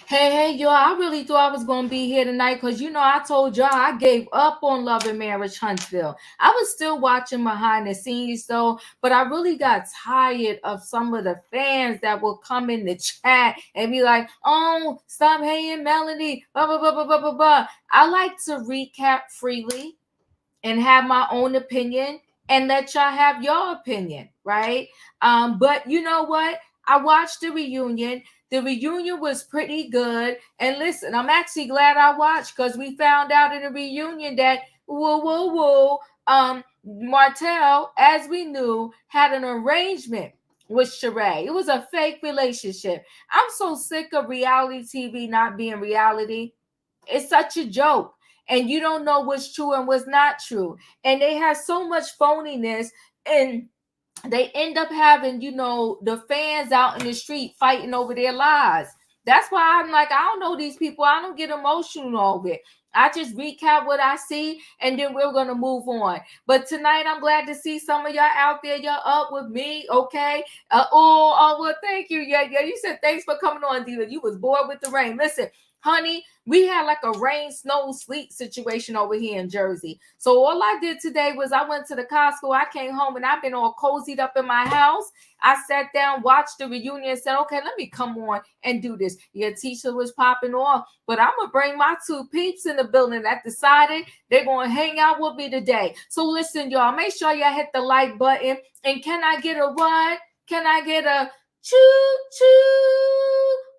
Hey, yo, I really thought I was going to be here tonight because, I told y'all I gave up on Love and Marriage Huntsville. I was still watching behind the scenes, though, but I really got tired of some of the fans that will come in the chat and be like, oh, stop hating Melody, blah, blah, blah, blah, blah, blah, blah. I like to recap freely and have my own opinion and let y'all have your opinion, right? But you know what? I watched the reunion. The reunion was pretty good. And listen, I'm actually glad I watched because we found out in the reunion that Martell, as we knew, had an arrangement with Sheree. It was a fake relationship. I'm so sick of reality TV not being reality. It's such a joke. And you don't know what's true and what's not true. And they have so much phoniness, and they end up having, the fans out in the street fighting over their lives. That's why I'm like, I don't know these people. I don't get emotional over it. I just recap what I see and then we're gonna move on. But tonight I'm glad to see some of y'all out there. Y'all up with me, okay? Well, thank you. Yeah, you said thanks for coming on, Diva. You was bored with the rain. Listen, honey, we had like a rain, snow, sleet situation over here in Jersey. So all I did today was I went to the Costco. I came home and I've been all cozied up in my house. I sat down, watched the reunion, and said, okay, let me come on and do this. Your teacher was popping off, but I'm going to bring my two peeps in the building that decided they're going to hang out with me today. So listen, y'all, make sure y'all hit the like button. And can I get a what? Can I get a choo choo?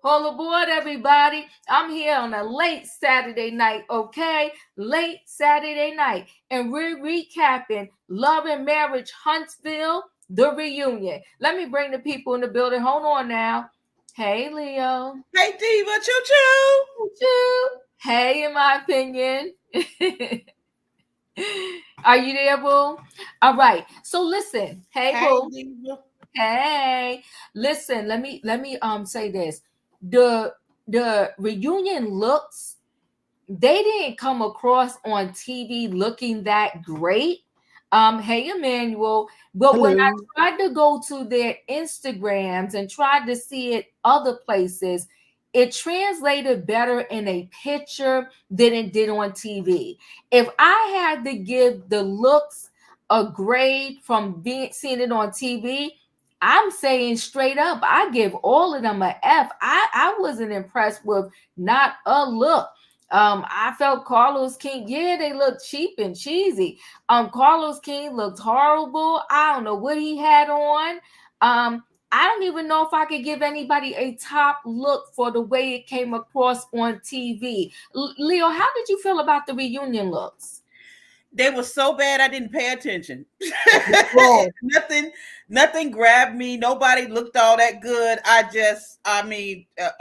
Hold aboard, everybody. I'm here on a late Saturday night, okay? Late Saturday night. And we're recapping Love and Marriage Huntsville, the reunion. Let me bring the people in the building. Hold on now. Hey, Leo. Hey, Diva. Choo choo. Choo. Hey, in my opinion. Are you there, boo? All right. So listen. Hey, boo. Diva. Hey, listen, let me say this. The reunion looks, they didn't come across on TV looking that great. Hey Emmanuel, but when I Hello. tried to go to their Instagrams and tried to see it other places, it translated better in a picture than it did on TV. If I had to give the looks a grade from seeing it on TV, I'm saying straight up, I give all of them a F. I wasn't impressed with not a look. I felt Carlos King, yeah, they looked cheap and cheesy. Carlos King looked horrible. I don't know what he had on. I don't even know if I could give anybody a top look for the way it came across on TV. Leo, how did you feel about the reunion looks? They were so bad I didn't pay attention. Whoa. nothing grabbed me. Nobody looked all that good.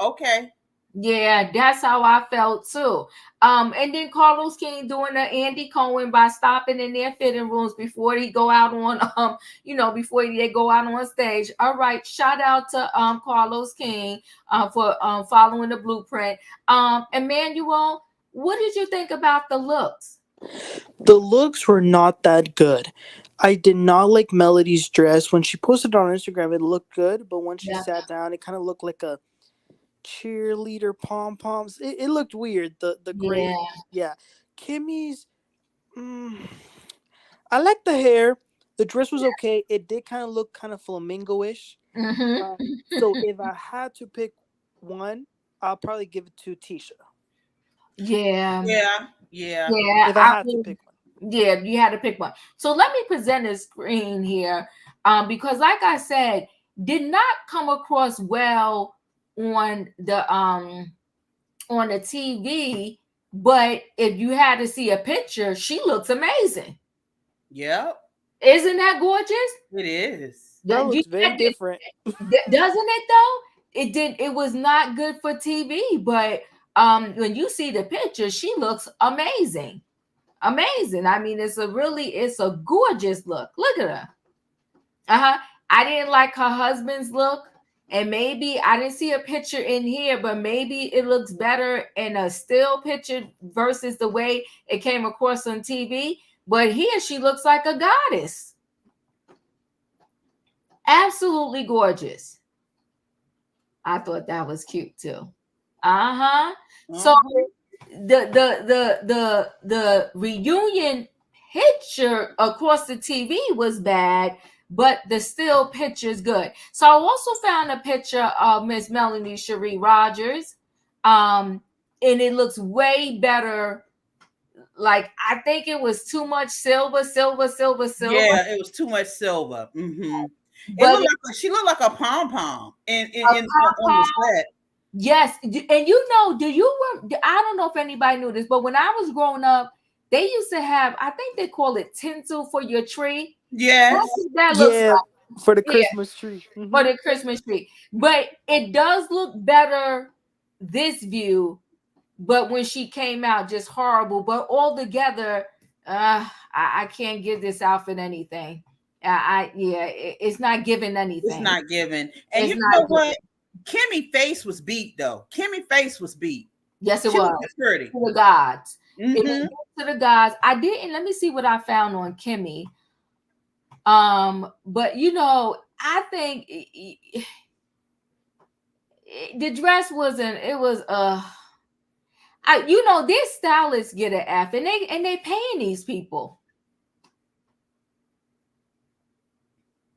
Okay. Yeah, that's how I felt too. And then Carlos King doing the Andy Cohen by stopping in their fitting rooms before they go out on before they go out on stage. All right, shout out to Carlos King for following the blueprint. Emmanuel, what did you think about the looks? The looks were not that good. I did not like Melody's dress. When she posted it on Instagram, it looked good, but when she Yeah, sat down, it kind of looked like a cheerleader pom poms. It looked weird. The yeah. gray, yeah. Kimmy's, mm, I like the hair. The dress was okay. It did kind of look kind of flamingo-ish. So Mm-hmm. if I had to pick one, I'll probably give it to Tisha. Yeah, Yeah. Yeah. yeah. If I had to pick one. Yeah, you had to pick one. So let me present a screen here, because like I said, did not come across well on the TV. But if you had to see a picture, she looks amazing. Yep. Isn't that gorgeous? It is. That You, looks very different. doesn't it though? It did. It was not good for TV, but when you see the picture, she looks amazing. Amazing. I mean, it's a gorgeous look. Look at her. Uh-huh. I didn't like her husband's look. And maybe I didn't see a picture in here, but maybe it looks better in a still picture versus the way it came across on TV. But here she looks like a goddess. Absolutely gorgeous. I thought that was cute too. Uh-huh. So Uh-huh. the reunion picture across the TV was bad, but the still picture's good. So I also found a picture of Miss Melanie Cherie Rogers. Um, and it looks way better. Like I think it was too much silver, silver, silver, silver. Yeah, it was too much silver. It But looked like she looked like a pom pom a in on the pom. set. Yes, and do you I don't know if anybody knew this, but when I was growing up, they used to have, I think they call it tinsel for your tree. That's Yes. what that looks Yeah, like. for the Yeah, Christmas tree. for the Christmas tree. But it does look better this view, but when she came out, just horrible. But all together, I can't give this outfit anything. Yeah, it's not giving It's anything. not given. And It's you not know giving. what? Kimmy face was beat though. Kimmy face was beat. Yes, it She was. looked pretty. To the gods. It was Mm-hmm. to the gods. I didn't. Let me see what I found on Kimmy. But I think the dress wasn't. It was these stylists get an F, and they paying these people.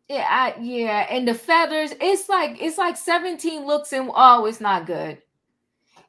Yeah, and the feathers. It's like 17 looks in. Oh, it's not good.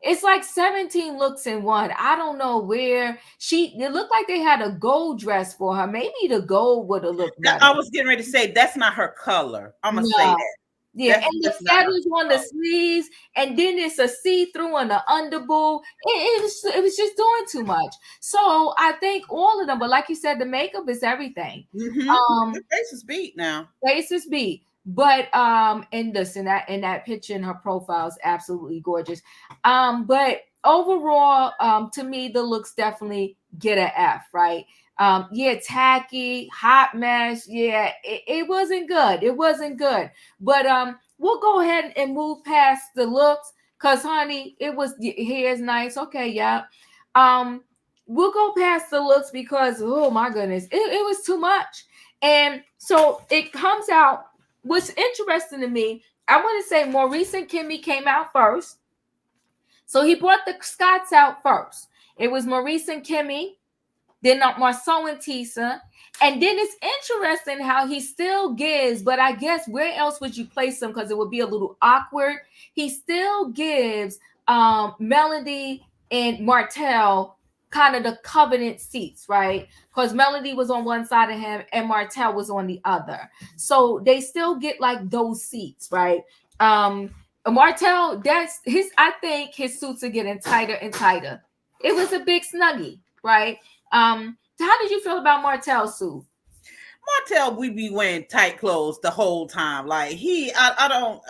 It's like 17 looks in one. I don't know where it looked like they had a gold dress for her. Maybe the gold would have looked better. I was getting ready to say that's not her color. I'm gonna say No. that. Yeah, and the That's not her feathers on the color. sleeves, and then it's a see-through on the underboob. It was just doing too much. So I think all of them, but like you said, the makeup is everything. Her face is beat now. Faces be. But and listen, that in that picture in her profile is absolutely gorgeous. But overall, to me, the looks definitely get an F, right? Yeah, tacky, hot mess. Yeah, it wasn't good. It wasn't good. But we'll go ahead and move past the looks, cause honey, hair is nice. Okay, yeah. Um, we'll go past the looks because oh my goodness, it was too much. And so it comes out. What's interesting to me, I want to say Maurice and Kimmy came out first. So he brought the Scots out first. It was Maurice and Kimmy, then Marceau and Tisa. And then it's interesting how he still gives, but I guess where else would you place him? Because it would be a little awkward. He still gives Melody and Martell kind of the covenant seats, right? Because Melody was on one side of him and Martell was on the other. So they still get like those seats, right? Martell, I think his suits are getting tighter and tighter. It was a big snuggie, right? How did you feel about Martell's suit? Martell, we be wearing tight clothes the whole time. Like I don't.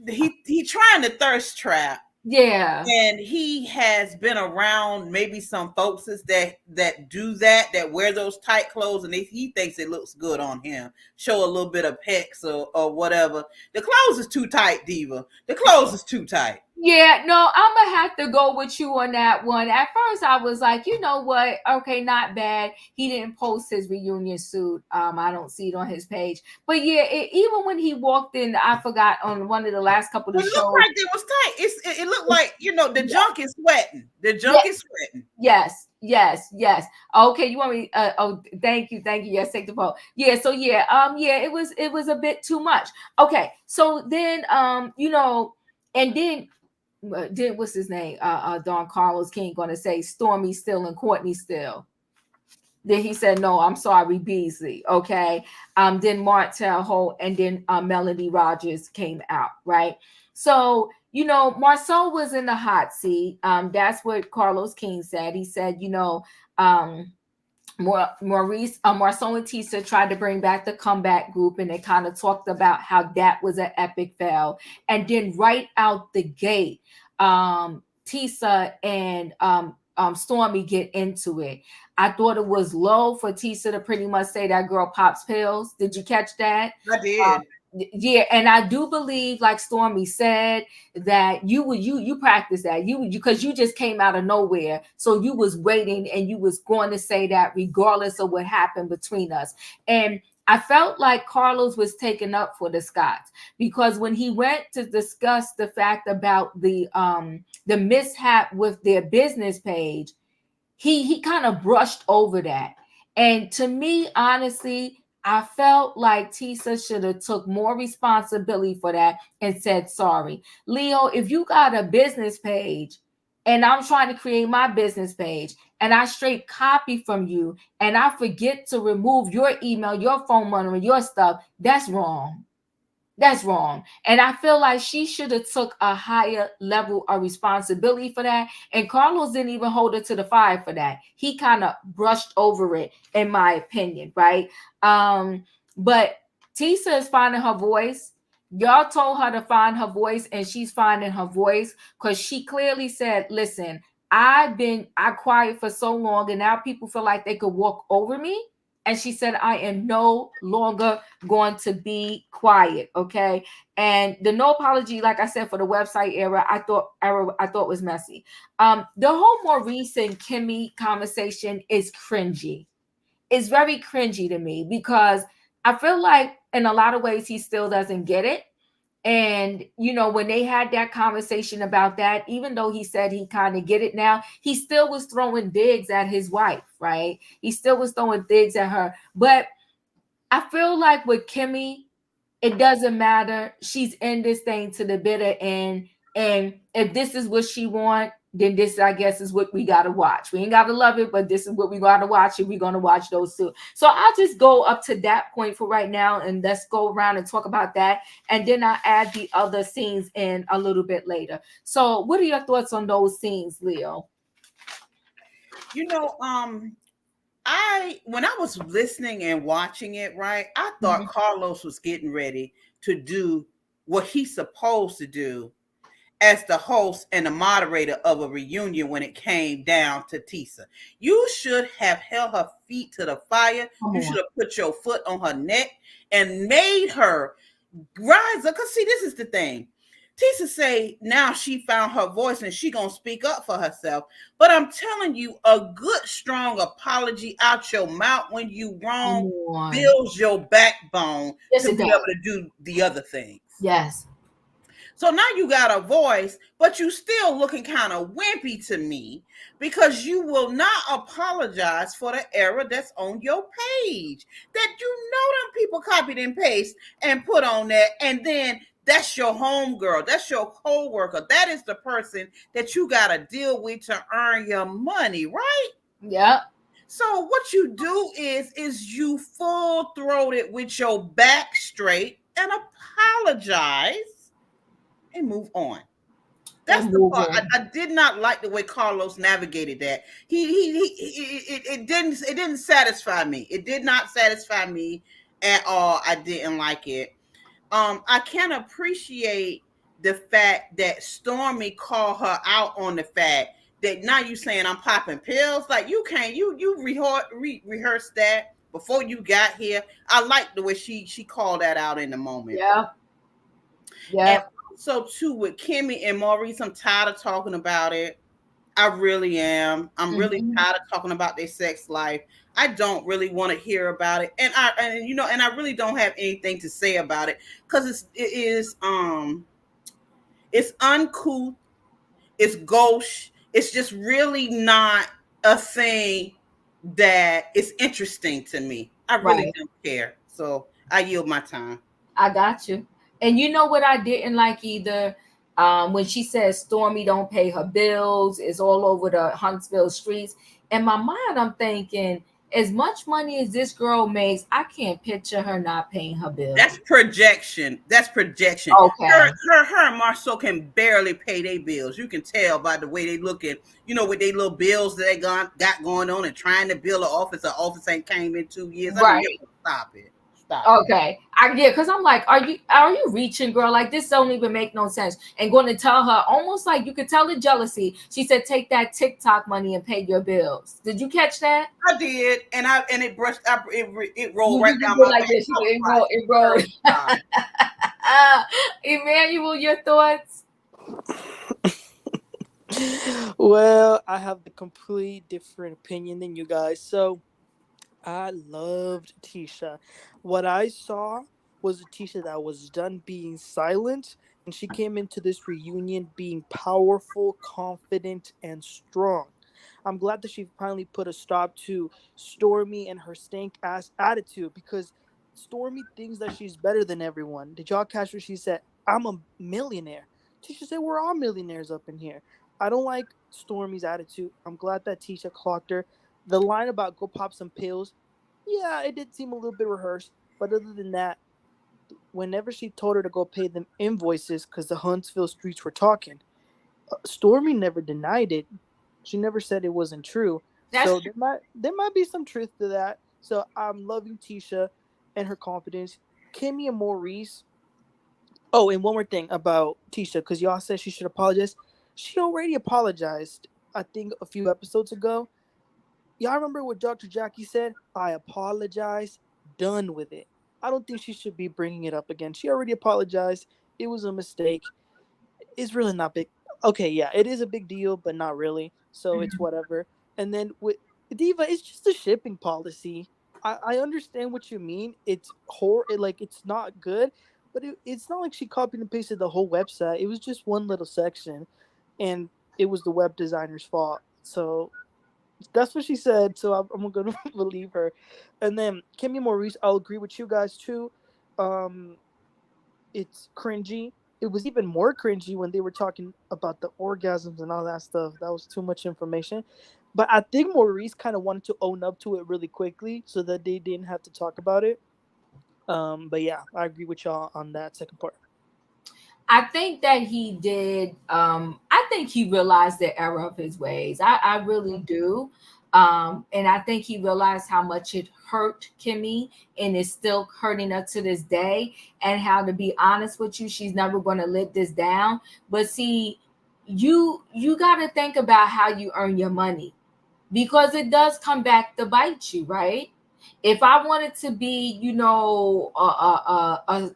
He trying to thirst trap. Yeah. And he has been around maybe some folks that do that wear those tight clothes, and he thinks it looks good on him. Show a little bit of pecs or whatever. The clothes is too tight, Diva. The clothes is too tight. Yeah, no, I'm gonna have to go with you on that one. At first, I was like, you know what? Okay, not bad. He didn't post his reunion suit. I don't see it on his page. But yeah, even when he walked in, I forgot on one of the last couple of It shows. looked like it was tight. It looked like the junk is sweating. The junk is sweating. Yes. Okay, you want me? Thank you. Yes, take the poll. Yeah. So yeah, it was a bit too much. Okay, so then and then what's his name? Don Carlos King gonna say Stormy Still and Courtney Still. Then he said, no, I'm sorry, Beasley. Okay. Then Martell Holt and then Melody Rogers came out, right? So, Marceau was in the hot seat. That's what Carlos King said. He said, Marceau and Tisa tried to bring back the comeback group, and they kind of talked about how that was an epic fail. And then right out the gate, Tisa and Stormy get into it. I thought it was low for Tisa to pretty much say that girl pops pills. Did you catch that? I did. Yeah, and I do believe, like Stormy said, that you practice that because you just came out of nowhere, so you was waiting and you was going to say that regardless of what happened between us. And I felt like Carlos was taken up for the Scotts, because when he went to discuss the fact about the mishap with their business page, he kind of brushed over that. And to me, honestly, I felt like Tisa should have took more responsibility for that and said sorry. Leo, if you got a business page and I'm trying to create my business page and I straight copy from you and I forget to remove your email, your phone number, your stuff, that's wrong. That's wrong. And I feel like she should have took a higher level of responsibility for that. And Carlos didn't even hold her to the fire for that. He kind of brushed over it, in my opinion, right? But Tisa is finding her voice. Y'all told her to find her voice, and she's finding her voice because she clearly said, listen, I quiet for so long, and now people feel like they could walk over me. And she said, I am no longer going to be quiet. Okay. And the no apology, like I said, for the website I thought was messy. The whole more recent Kimmy conversation is cringy. It's very cringy to me because I feel like in a lot of ways he still doesn't get it. And when they had that conversation about that, even though he said he kind of get it now, he still was throwing digs at his wife, right? He still was throwing digs at her. But I feel like with Kimmy, it doesn't matter. She's in this thing to the bitter end. And if this is what she want, then this, I guess, is what we gotta watch. We ain't gotta love it, but this is what we gotta watch, and we're gonna watch those two. So I'll just go up to that point for right now, and let's go around and talk about that, and then I'll add the other scenes in a little bit later. So, what are your thoughts on those scenes, Leo? You know, when I was listening and watching it, right, I thought Carlos was getting ready to do what he's supposed to do as the host and the moderator of a reunion when it came down to Tisa. You should have held her feet to the fire. You should have put your foot on her neck and made her rise up. Because see, this is the thing. Tisa say now she found her voice and she gonna speak up for herself. But I'm telling you, a good strong apology out your mouth when you wrong builds your backbone to be able to do the other things. Yes. So now you got a voice, but you still looking kind of wimpy to me because you will not apologize for the error that's on your page. That them people copied and paste and put on that, and then that's your homegirl, that's your co-worker, that is the person that you got to deal with to earn your money, right? Yep. So what you do is you full-throated with your back straight and apologize and move on. That's the part. I did not like the way Carlos navigated that. It didn't satisfy me. It did not satisfy me at all. I didn't like it. I can appreciate the fact that Stormy called her out on the fact that now you saying I'm popping pills. Like you can't. You rehearsed that before you got here. I like the way she called that out in the moment. Yeah. Yeah. And so too with Kimmy and Maurice, I'm tired of talking about it. I really am. I'm really tired of talking about their sex life. I don't really want to hear about it, and I really don't have anything to say about it because it's uncouth, it's gauche, it's just really not a thing that is interesting to me. I really don't care, so I yield my time. I got you. And you know what I didn't like either? When she says Stormy don't pay her bills, it's all over the Huntsville streets. In my mind, I'm thinking, as much money as this girl makes, I can't picture her not paying her bills. That's projection. Okay. Her and Marceau can barely pay their bills. You can tell by the way they looking, with their little bills that they got going on and trying to build an office. The office ain't came in 2 years. Right. Stop it. Okay, because I'm like, are you reaching, girl? Like this don't even make no sense. And going to tell her almost like you could tell the jealousy. She said, "Take that TikTok money and pay your bills." Did you catch that? I did, and it brushed up. It rolled right down my like this. It rolled. Emmanuel, your thoughts? Well, I have the complete different opinion than you guys. So I loved Tisha. What I saw was a Tisha that was done being silent, and she came into this reunion being powerful, confident, and strong. I'm glad that she finally put a stop to Stormy and her stank ass attitude, because Stormy thinks that she's better than everyone. Did y'all catch what she said? I'm a millionaire. Tisha said, we're all millionaires up in here. I don't like Stormy's attitude. I'm glad that Tisha clocked her. The line about go pop some pills, yeah, it did seem a little bit rehearsed. But other than that, whenever she told her to go pay them invoices because the Huntsville streets were talking, Stormy never denied it. She never said it wasn't true. That's So there might be some truth to that. So I'm loving Tisha and her confidence. Kimmy and Maurice. Oh, and one more thing about Tisha, because y'all said she should apologize. She already apologized, I think, a few episodes ago. Y'all remember what Dr. Jackie said? I apologize. Done with it. I don't think she should be bringing it up again. She already apologized. It was a mistake. It's really not big. Okay, yeah, it is a big deal, but not really. So it's whatever. And then with Diva, it's just a shipping policy. I understand what you mean. It's like it's not good, but it's not like she copied and pasted the whole website. It was just one little section, and it was the web designer's fault. So that's what she said, so I'm gonna believe her. And then Kimmy Maurice, I'll agree with you guys too. Um, it's cringy. It was even more cringy when they were talking about the orgasms and all that stuff. That was too much information. But I think Maurice kind of wanted to own up to it really quickly so that they didn't have to talk about it. But yeah, I agree with y'all on that second part. I think that he did. I think he realized the error of his ways. I really do. And I think he realized how much it hurt Kimmy and is still hurting her to this day. And how, to be honest with you, she's never going to live this down. But see, you got to think about how you earn your money, because it does come back to bite you, right? If I wanted to be,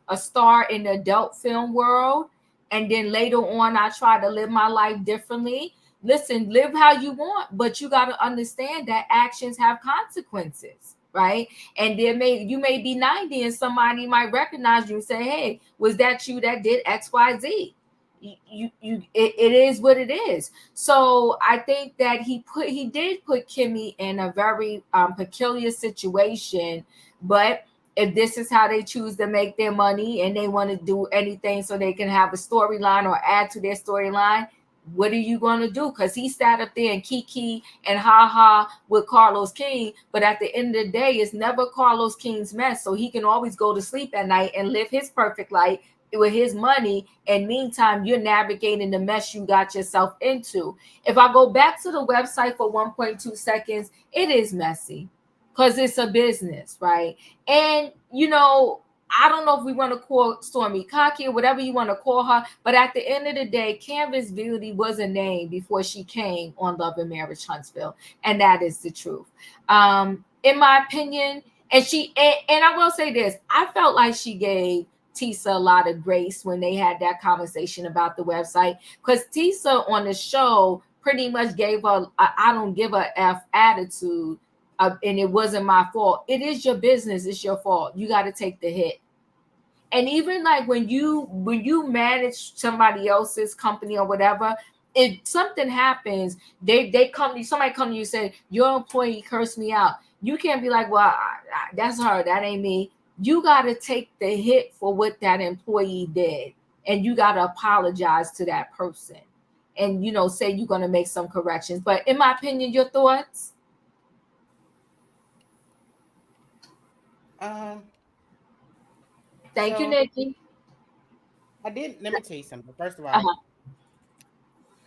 a star in the adult film world, and then later on I try to live my life differently, listen, live how you want, but you got to understand that actions have consequences, right? And you may be 90 and somebody might recognize you and say, hey, was that you that did XYZ? It is what it is. So I think that he did put Kimmy in a very peculiar situation. But if this is how they choose to make their money and they want to do anything so they can have a storyline or add to their storyline, what are you going to do? Because he sat up there and kiki and ha ha with Carlos King, but at the end of the day, it's never Carlos King's mess. So he can always go to sleep at night and live his perfect life with his money, and meantime you're navigating the mess you got yourself into. If I go back to the website for 1.2 seconds, it is messy because it's a business, right? And I don't know if we want to call Stormy cocky or whatever you want to call her, but at the end of the day, Canvas Beauty was a name before she came on Love and Marriage Huntsville, and that is the truth. In my opinion, and I will say this, I felt like she gave Tisa a lot of grace when they had that conversation about the website, because Tisa on the show pretty much gave her I don't give a F attitude. And it wasn't my fault. It is your business. It's your fault. You got to take the hit. And even like when you manage somebody else's company or whatever, if something happens, somebody come to you and say your employee cursed me out. You can't be like, well, that's her, that ain't me. You got to take the hit for what that employee did, and you got to apologize to that person, and say you're going to make some corrections. But in my opinion, your thoughts? Um, Thank you, so Nikki. I didn't. Let me tell you something. First of all, Uh-huh.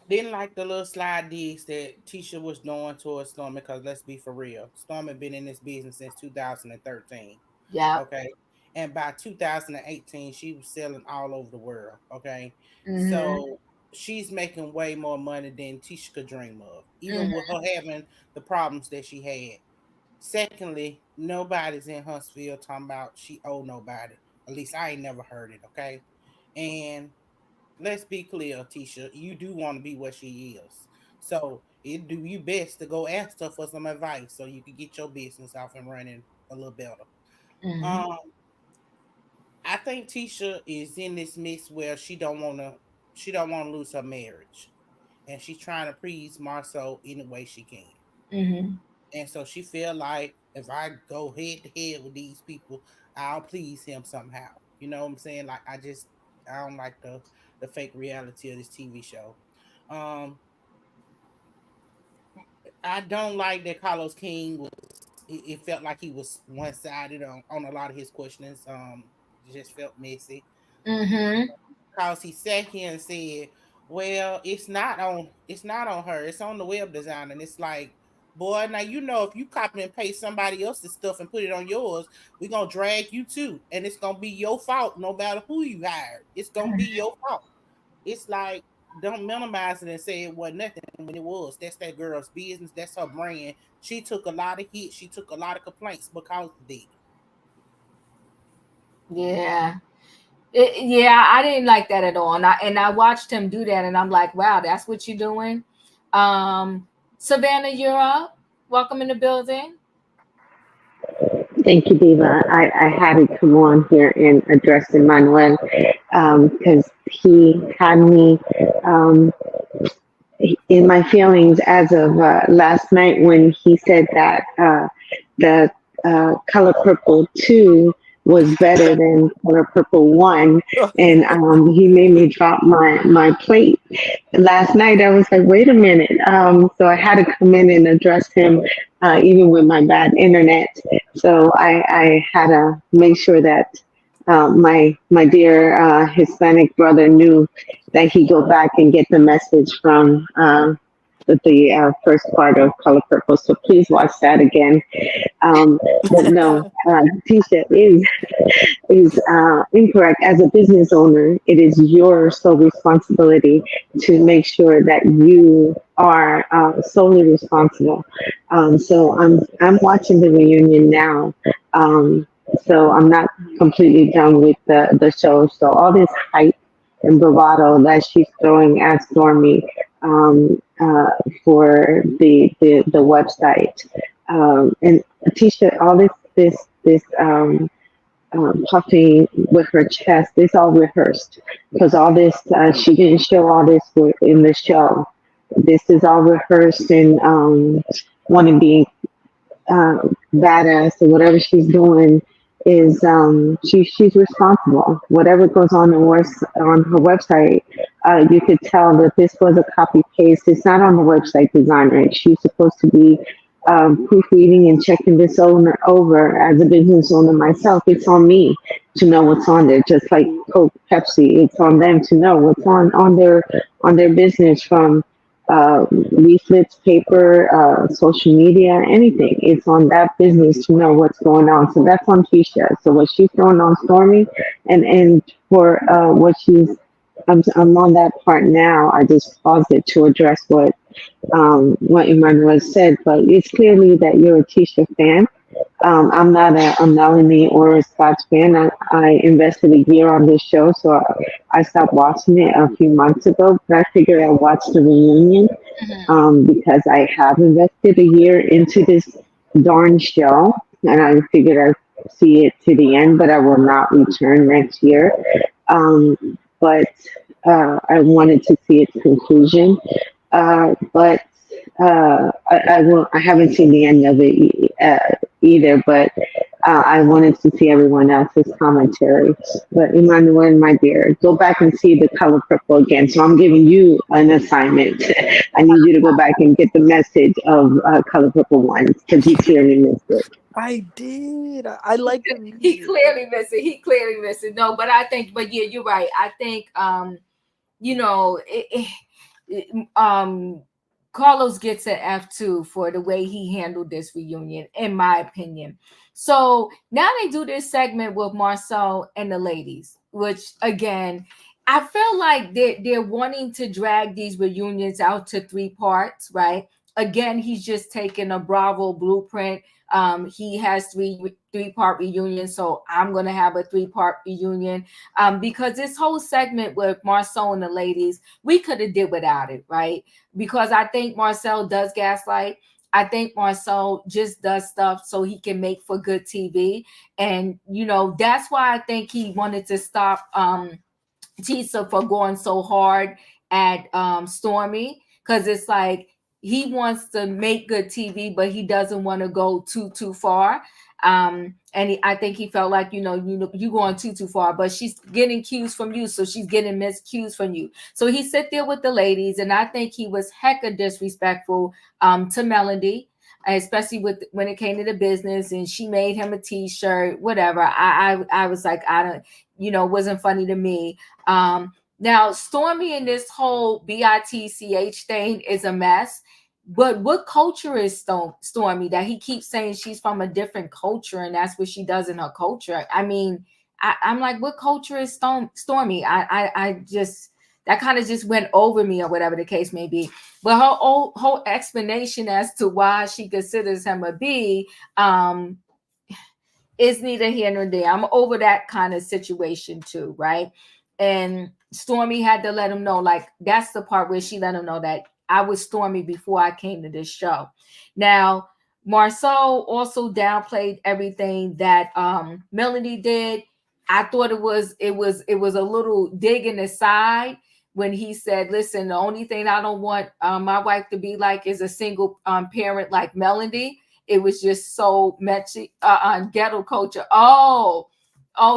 I didn't like the little slide digs that Tisha was doing towards Stormy. Because let's be for real, Stormy been in this business since 2013. Yeah. Okay, and by 2018, she was selling all over the world. Okay, Mm-hmm. so she's making way more money than Tisha could dream of, even with Mm-hmm. her having the problems that she had. Secondly, nobody's in Huntsville talking about she owe nobody. At least I ain't never heard it. Okay, and let's be clear, Tisha, you do want to be what she is. So it do you best to go ask her for some advice so you can get your business off and running a little better. Mhm. Um, I think Tisha is in this mix where she don't wanna lose her marriage, and she's trying to please Marceau any way she can. Mhm. And so she feel like if I go head to head with these people, I'll please him somehow. You know what I'm saying? Like I don't like the fake reality of this TV show. Um, I don't like that Carlos King was. It felt like he was one sided on a lot of his questions. It just felt messy Mhm. because he sat here and said, "Well, it's not on her. It's on the web design." And it's like, boy, now you know if you copy and paste somebody else's stuff and put it on yours, we're gonna drag you too, and it's gonna be your fault no matter who you hired. It's gonna be your fault. It's like don't minimize it and say it wasn't nothing when it was. That's that girl's business. That's her brand. She took a lot of hits. She took a lot of complaints because of that. Yeah. Yeah, I didn't like that at all. And I watched him do that and I'm like, wow, that's what you're doing. Um Savannah, you're up. Welcome in the building. Thank you, Diva. I had to come on here and address Emmanuel because he had me um, in my feelings as of last night when he said that the Color Purple 2 was better than Color Purple 1. And he made me drop my plate. Last night, I was like, wait a minute. So I had to come in and address him, even with my bad internet. So I had to make sure that my dear Hispanic brother knew that he go back and get the message from the first part of Color Purple. So please watch that again. But no, Tisha is incorrect. As a business owner, it is your sole responsibility to make sure that you are solely responsible. So I'm watching the reunion now. Um, so I'm not completely done with the show. So all this hype and bravado that she's throwing at Stormy for the website and Tisha, all this puffing with her chest. It's all rehearsed because all this she didn't show all this in the show. This is all rehearsed and want to be uh, badass or whatever she's doing is she's responsible. Whatever goes on on her website, you could tell that this was a copy paste. It's not on the website designer. She's supposed to be proofreading and checking this over. As a business owner myself, it's on me to know what's on there. Just like Coke, Pepsi, it's on them to know what's on their business from leaflets, paper, social media, anything. It's on that business to know what's going on. So that's on Keisha. So what she's throwing on Stormy, and for what I'm on that part now. I just paused it to address what Emmanuel said, but it's clearly that you're a Keisha fan. I'm not a Melanie or a Scott's fan. I invested a year on this show, so I stopped watching it a few months ago. But I figured I'd watch the reunion Mhm. because I have invested a year into this darn show, and I figured I'd see it to the end, but I will not return next year. But I wanted to see its conclusion. But I haven't seen the end of it either, but I wanted to see everyone else's commentary. But Emmanuel, my dear, go back and see the color purple again. So I'm giving you an assignment. I need you to go back and get the message of color purple one because you clearly missed it. I did. I like the He music. clearly missed it. He clearly missed it. No, but I think, but yeah, you're right. I think, you know, Carlos gets an F2 for the way he handled this reunion, in my opinion. So now they do this segment with Marcel and the ladies, which again, I feel like they're wanting to drag these reunions out to three parts, right? again, he's just taking a Bravo blueprint. He has three-part reunion, so I'm gonna have a three-part reunion. Because this whole segment with Marcel and the ladies, we could have did without it, right? Because I think Marcel does gaslight. I think Marcel just does stuff so he can make for good TV, and that's why I think he wanted to stop Tisa for going so hard at Stormy, because it's like he wants to make good TV, but he doesn't want to go too far. I think he felt like you going too far, but she's getting cues from you, so she's getting missed cues from you. So he sit there with the ladies, and I think he was hecka disrespectful to Melody, especially with when it came to the business, and she made him a T-shirt, whatever. I was like, I don't, it wasn't funny to me. Now Stormy and this whole bitch thing is a mess. But what culture is Stormy that he keeps saying she's from a different culture and that's what she does in her culture? I mean, I'm like, what culture is Stormy? I just, that kind of just went over me or whatever the case may be. But her whole explanation as to why she considers him a B is neither here nor there. I'm over that kind of situation too, right? And Stormy had to let him know, like, that's the part where she let him know that I was Stormy before I came to this show. Now, Marcel also downplayed everything that Melody did. I thought it was a little dig in the side when he said, listen, the only thing I don't want my wife to be like is a single parent like Melody. It was just so messy on ghetto culture. Oh,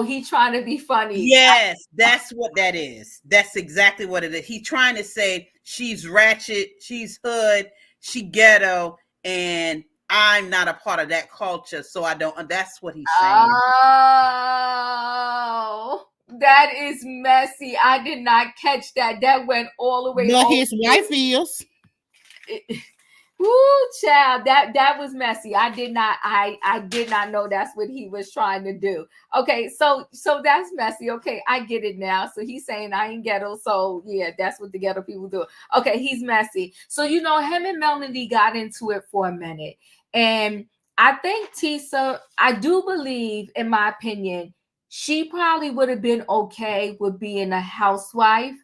he trying to be funny. Yes, that's what that is. That's exactly what it is. He trying to say she's ratchet, she's hood, she ghetto, and I'm not a part of that culture, so I don't. That's what he's saying. Oh, that is messy. I did not catch that. That went all the way. But his wife is. Woo, child, that was messy. I did not know that's what he was trying to do. Okay, so that's messy. Okay, I get it now. So he's saying I ain't ghetto. So yeah, that's what the ghetto people do. Okay, he's messy. So him and Melody got into it for a minute, and I think Tisa, I do believe, in my opinion, she probably would have been okay with being a housewife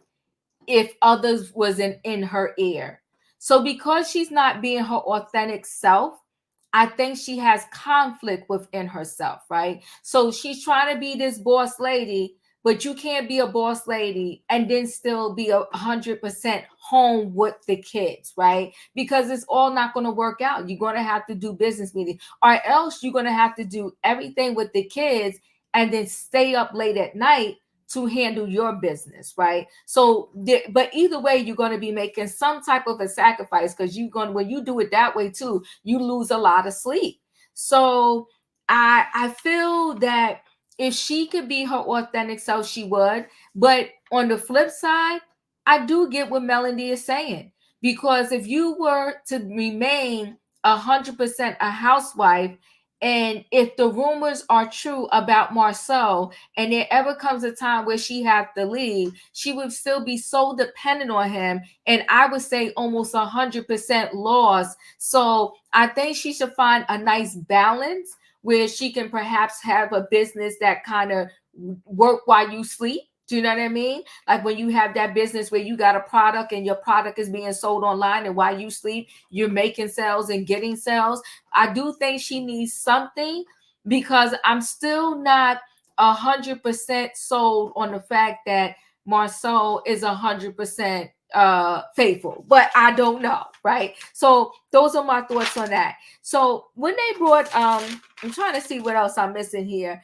if others wasn't in her ear. So because she's not being her authentic self, I think she has conflict within herself, right? So she's trying to be this boss lady, but you can't be a boss lady and then still be 100% home with the kids, right? Because it's all not going to work out. You're going to have to do business meetings, or else you're going to have to do everything with the kids and then stay up late at night to handle your business, right? So, but either way, you're going to be making some type of a sacrifice, because when you do it that way too, you lose a lot of sleep. So I feel that if she could be her authentic self, she would. But on the flip side, I do get what Melody is saying, because if you were to remain 100% a housewife, and if the rumors are true about Marcel, and there ever comes a time where she has to leave, she would still be so dependent on him. And I would say almost 100% lost. So I think she should find a nice balance where she can perhaps have a business that kind of work while you sleep. Do you know what I mean? Like when you have that business where you got a product and your product is being sold online, and while you sleep, you're making sales and getting sales. I do think she needs something, because I'm still not 100% sold on the fact that Marcel is 100% faithful, but I don't know, right? So those are my thoughts on that. So when they brought I'm trying to see what else I'm missing here.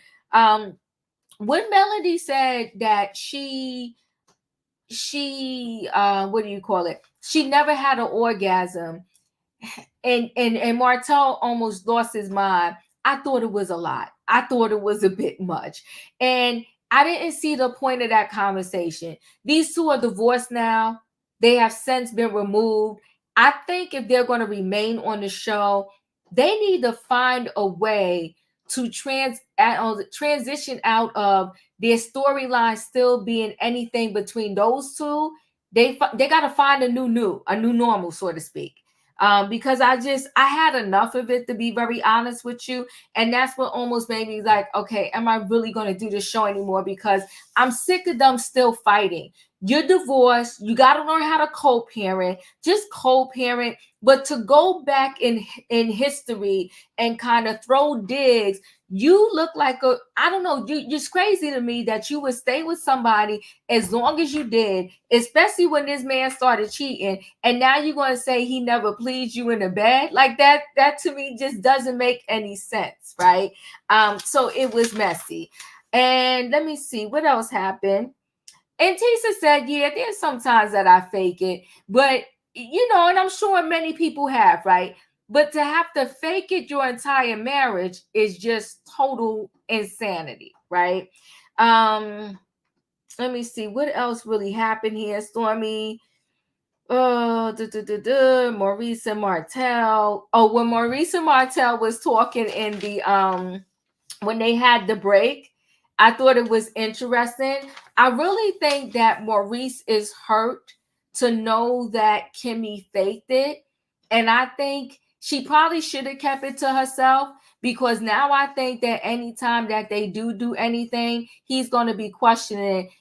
When Melody said that she what do you call it, she never had an orgasm, and Martel almost lost his mind, I thought it was a lot. I thought it was a bit much, and I didn't see the point of that conversation. These two are divorced now. They have since been removed. I think if they're going to remain on the show, they need to find a way to transition out of their storyline still being anything between those two. They got to find a new normal, so to speak. because I had enough of it, to be very honest with you. And that's what almost made me like, okay, am I really going to do this show anymore? Because I'm sick of them still fighting. You're divorced. You got to learn how to co-parent. Just co-parent. But to go back in history and kind of throw digs, you look like I don't know, it's crazy to me that you would stay with somebody as long as you did, especially when this man started cheating, and now you're going to say he never pleased you in the bed. Like that to me just doesn't make any sense, right? So it was messy. And let me see what else happened. And Tisa said, yeah, there's sometimes that I fake it, but and I'm sure many people have, right? But to have to fake it your entire marriage is just total insanity, right? Let me see what else really happened here, Stormy. Maurice and Martell. Oh, when Maurice and Martell was talking in the when they had the break, I thought it was interesting. I really think that Maurice is hurt to know that Kimmy faked it. And I think she probably should have kept it to herself, because now I think that anytime that they do anything, he's going to be questioning,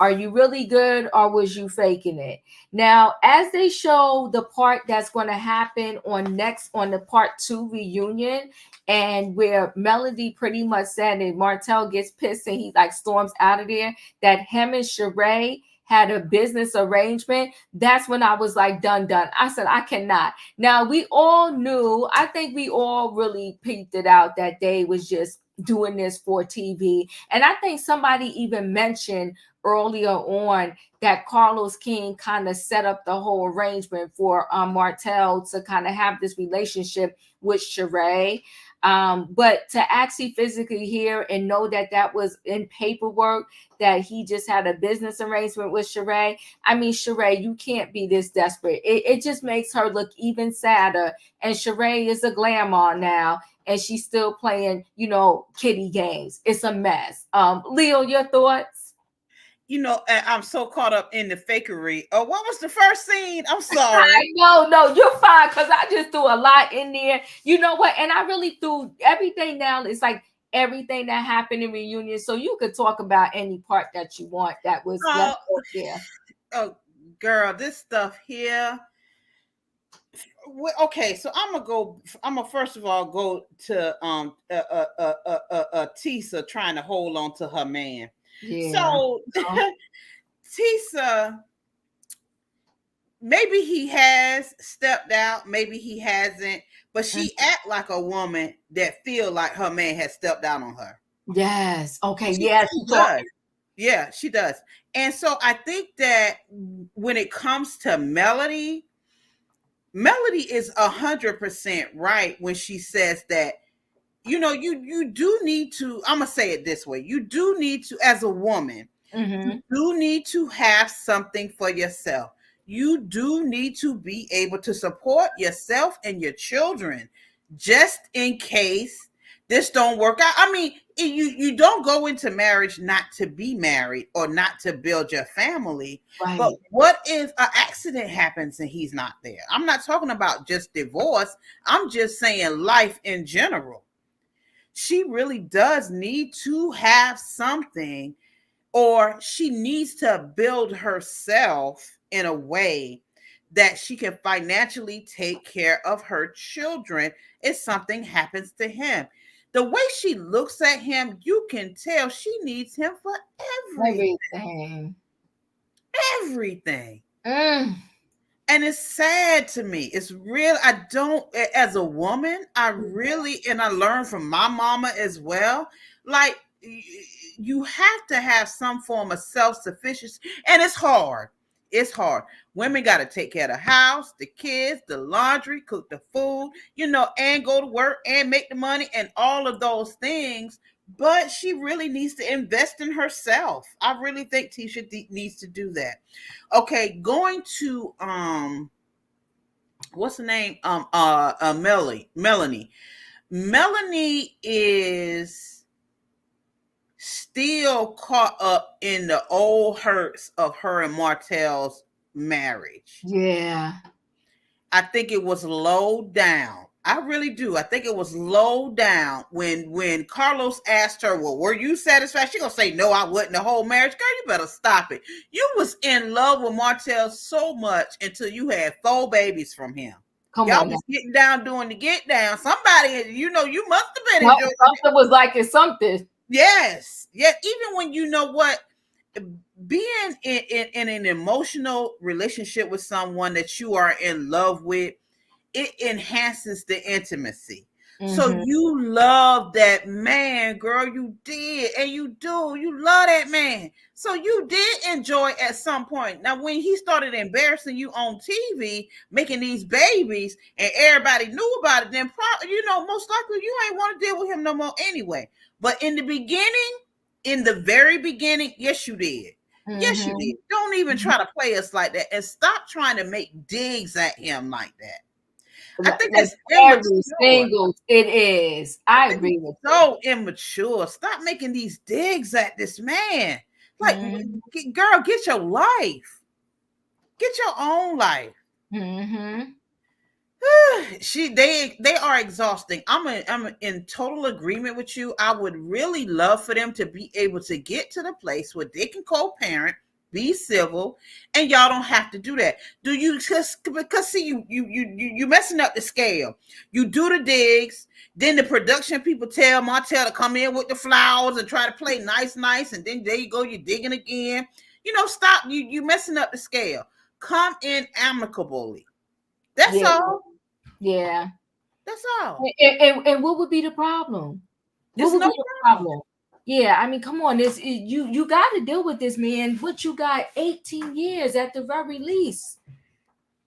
are you really good, or was you faking it? Now, as they show the part that's going to happen on the part 2 reunion, and where Melody pretty much said, and Martell gets pissed and he like storms out of there, that him and Sheree had a business arrangement. That's when I was like, done. I said, I cannot. Now, we all knew, I think we all really peeped it out that they was just doing this for TV. And I think somebody even mentioned earlier on that Carlos King kind of set up the whole arrangement for Martell to kind of have this relationship with Sheree. But to actually physically hear and know that that was in paperwork, that he just had a business arrangement with Sheree. I mean, Sheree, you can't be this desperate. It just makes her look even sadder. And Sheree is a glamour now, and she's still playing, kitty games. It's a mess. Leo, your thoughts? I'm so caught up in the fakery. Oh, what was the first scene? I'm sorry. No, you're fine, because I just threw a lot in there. You know what? And I really threw everything down. It's like everything that happened in reunion. So you could talk about any part that you want that was left out there. Oh, girl, this stuff here. Okay, so I'm gonna first of all go to Tisa trying to hold on to her man. Yeah. So Tisa, maybe he has stepped out, maybe he hasn't, but she act like a woman that feel like her man has stepped out on her. Yes. Okay. She yes. does. Yeah, she does. And so I think that when it comes to Melody is 100% right when she says that, you do need to, I'm gonna say it this way, you do need to, as a woman, you do need to have something for yourself. You do need to be able to support yourself and your children, just in case this don't work out. I mean, you don't go into marriage not to be married or not to build your family. Right. But what if an accident happens and he's not there? I'm not talking about just divorce. I'm just saying life in general. She really does need to have something, or she needs to build herself in a way that she can financially take care of her children if something happens to him. The way she looks at him, you can tell she needs him for everything. Everything. And it's sad to me. It's real. I don't, as a woman, and I learned from my mama as well, like, you have to have some form of self-sufficiency. And it's hard. It's hard. Women got to take care of the house, the kids, the laundry, cook the food, and go to work and make the money and all of those things. But she really needs to invest in herself. I really think Tisha needs to do that. Okay, going to what's the name? Melanie. Melanie is still caught up in the old hurts of her and Martell's marriage. Yeah. I think it was low down. I really do. I think it was low down when Carlos asked her, "Well, were you satisfied?" She gonna say, "No, I wasn't." The whole marriage, girl, you better stop it. You was in love with Martell so much until you had 4 babies from him. Come Y'all on now. was getting down doing the get down. Somebody, you must have been enjoying it. Something was like it's something. Yes. Yeah. Even when you know what, being in an emotional relationship with someone that you are in love with, it enhances the intimacy. So you love that man, girl. You did, and you do. You love that man. So you did enjoy at some point. Now, when he started embarrassing you on TV, making these babies, and everybody knew about it, then probably, most likely you ain't want to deal with him no more anyway. But in the beginning, in the very beginning, yes, you did. Yes, you did. Don't even try to play us like that, and stop trying to make digs at him like that. I think Like that's every immature. single it is. I agree with So immature. Stop making these digs at this man. Like, girl, get your life. Get your own life. They are exhausting. I'm in total agreement with you. I would really love for them to be able to get to the place where they can co-parent, be civil, and y'all don't have to do that. Do you because see you messing up the scale. You do the digs, then the production people tell Martell to come in with the flowers and try to play nice, and then there you go, you're digging again. Stop. You messing up the scale. Come in amicably. That's all. Yeah. That's all. And what would be the problem? There's What would no be the problem? Yeah, I mean, come on, you got to deal with this, man. What you got 18 years at the very least.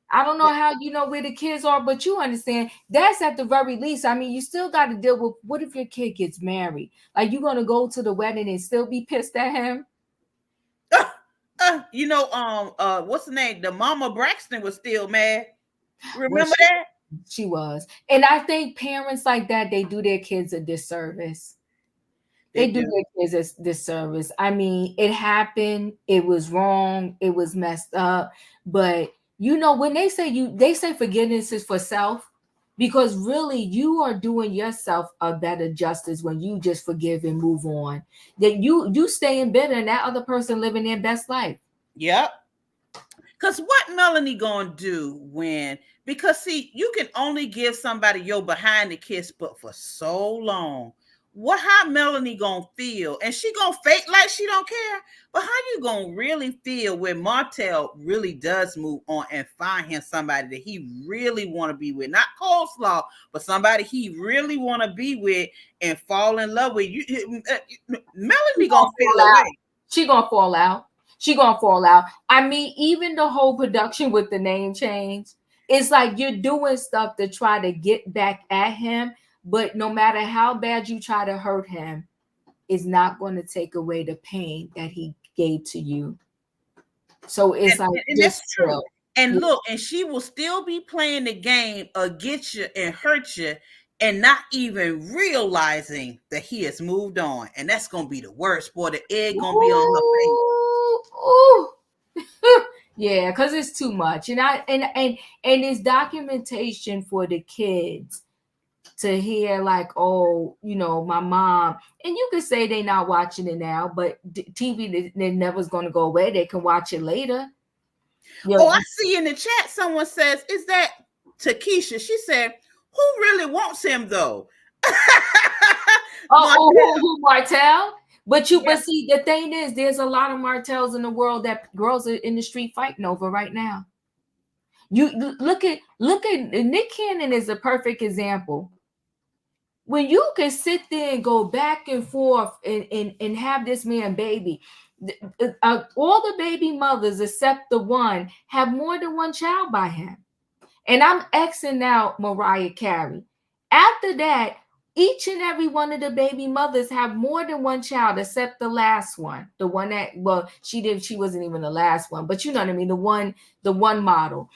I don't know how you know where the kids are, but you understand that's at the very least. I mean, you still got to deal with what if your kid gets married? Like, you're gonna go to the wedding and still be pissed at him? What's the name? The mama Braxton was still mad. Well, Remember that? she was. And I think parents like that, they do their kids a disservice. They do their kids a disservice. I mean, it happened, it was wrong, it was messed up. But when they say forgiveness is for self, because really you are doing yourself a better justice when you just forgive and move on. That you staying bitter and that other person living their best life. Yep. Because what Melanie gonna do because see, you can only give somebody your behind the kiss, but for so long. How Melanie gonna feel? And she gonna fake like she don't care. But how you gonna really feel when Martell really does move on and find him somebody that he really want to be with? Not coleslaw, but somebody he really want to be with and fall in love with. Melanie gonna feel away. She gonna fall out. She gonna fall out. I mean, even the whole production with the name change, it's like you're doing stuff to try to get back at him. But no matter how bad you try to hurt him, it's not going to take away the pain that he gave to you. So it's and that's true. And look, and she will still be playing the game against you and hurt you and not even realizing that he has moved on. And that's going to be the worst. Boy, the egg going to be on her face. Yeah, because it's too much. And it's documentation for the kids to hear like, oh, my mom, and you could say they're not watching it now, but TV never's going to go away. They can watch it later. I see in the chat someone says, is that Takesha? She said, who really wants him though? Who Martell? But see, the thing is, there's a lot of Martells in the world that girls are in the street fighting over right now. You look at Nick Cannon is a perfect example. When you can sit there and go back and forth and have this man baby, all the baby mothers except the one have more than one child by him. And I'm Xing out Mariah Carey. After that, each and every one of the baby mothers have more than one child except the last one. The one that, she wasn't even the last one, but you know what I mean? The one model.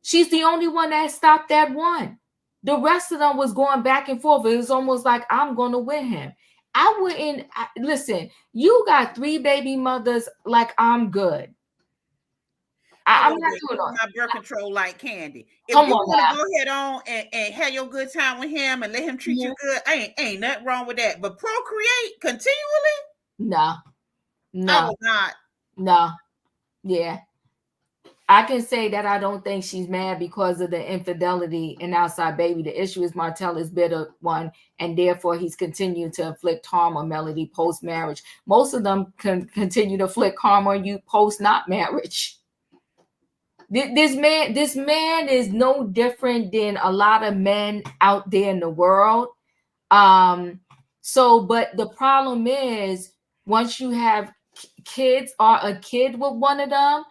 She's the only one that stopped at one. The rest of them was going back and forth. It was almost like, I'm going to win him. Listen, you got 3 baby mothers, like, I'm good. I I'm want not to doing use all my birth control like candy. If Come you on want to now. go ahead on and have your good time with him and let him treat you Mhm. good, ain't nothing wrong with that. But procreate continually, No, I no, will not. no. Yeah. I can say that I don't think she's mad because of the infidelity and outside baby. The issue is Martell is bitter one, and therefore he's continued to inflict harm on Melody post marriage. Most of them can continue to inflict harm on you post not marriage. This man is no different than a lot of men out there in the world. But the problem is once you have kids or a kid with one of them,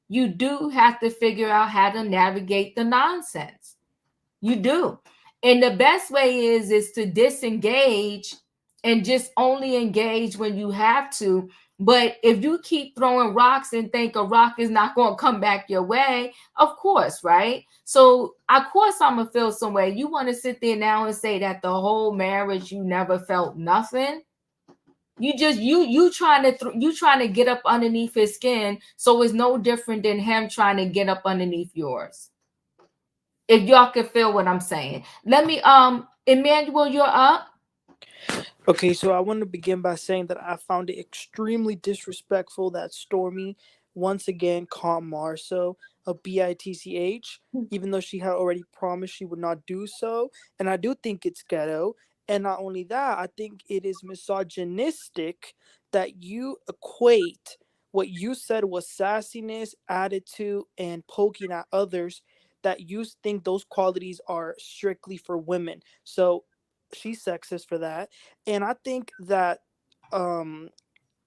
you do have to figure out how to navigate the nonsense. You do. And the best way is to disengage and just only engage when you have to. But if you keep throwing rocks and think a rock is not going to come back your way, of course, right? So of course I'm gonna feel some way. You want to sit there now and say that the whole marriage you never felt nothing? You trying to get up underneath his skin, so it's no different than him trying to get up underneath yours. If y'all can feel what I'm saying. Let me Emmanuel, you're up. Okay, so I want to begin by saying that I found it extremely disrespectful that Stormy once again called Marceau a bitch, even though she had already promised she would not do so. And I do think it's ghetto. And not only that, I think it is misogynistic that you equate what you said was sassiness, attitude, and poking at others, that you think those qualities are strictly for women. So she's sexist for that. And I think that um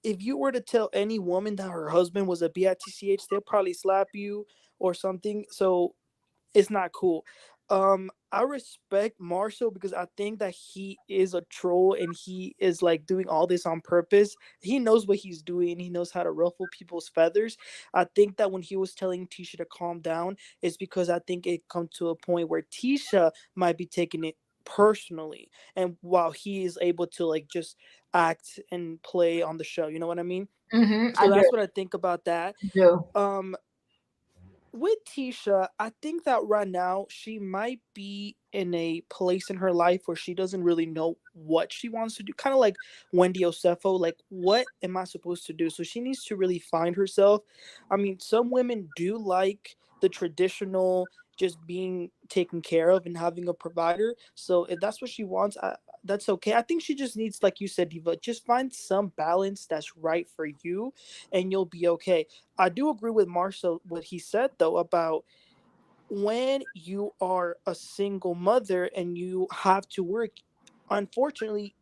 if you were to tell any woman that her husband was a bitch, they'll probably slap you or something. So it's not cool. I respect Marshall because I think that he is a troll and he is like doing all this on purpose. He knows what he's doing. He knows how to ruffle people's feathers. I think that when he was telling Tisha to calm down, it's because I think it come to a point where Tisha might be taking it personally, and while he is able to like just act and play on the show, you know what I mean? I So do. that's what I think about that. I do. um with Tisha, I think that right now she might be in a place in her life where she doesn't really know what she wants to do. Kind of like Wendy Osefo, like, what am I supposed to do? So she needs to really find herself. I mean, some women do like the traditional just being taken care of and having a provider. So if that's what she wants, that's okay. I think she just needs, like you said, Diva, just find some balance that's right for you and you'll be okay. I do agree with Marshall what he said though about when you are a single mother and you have to work, unfortunately,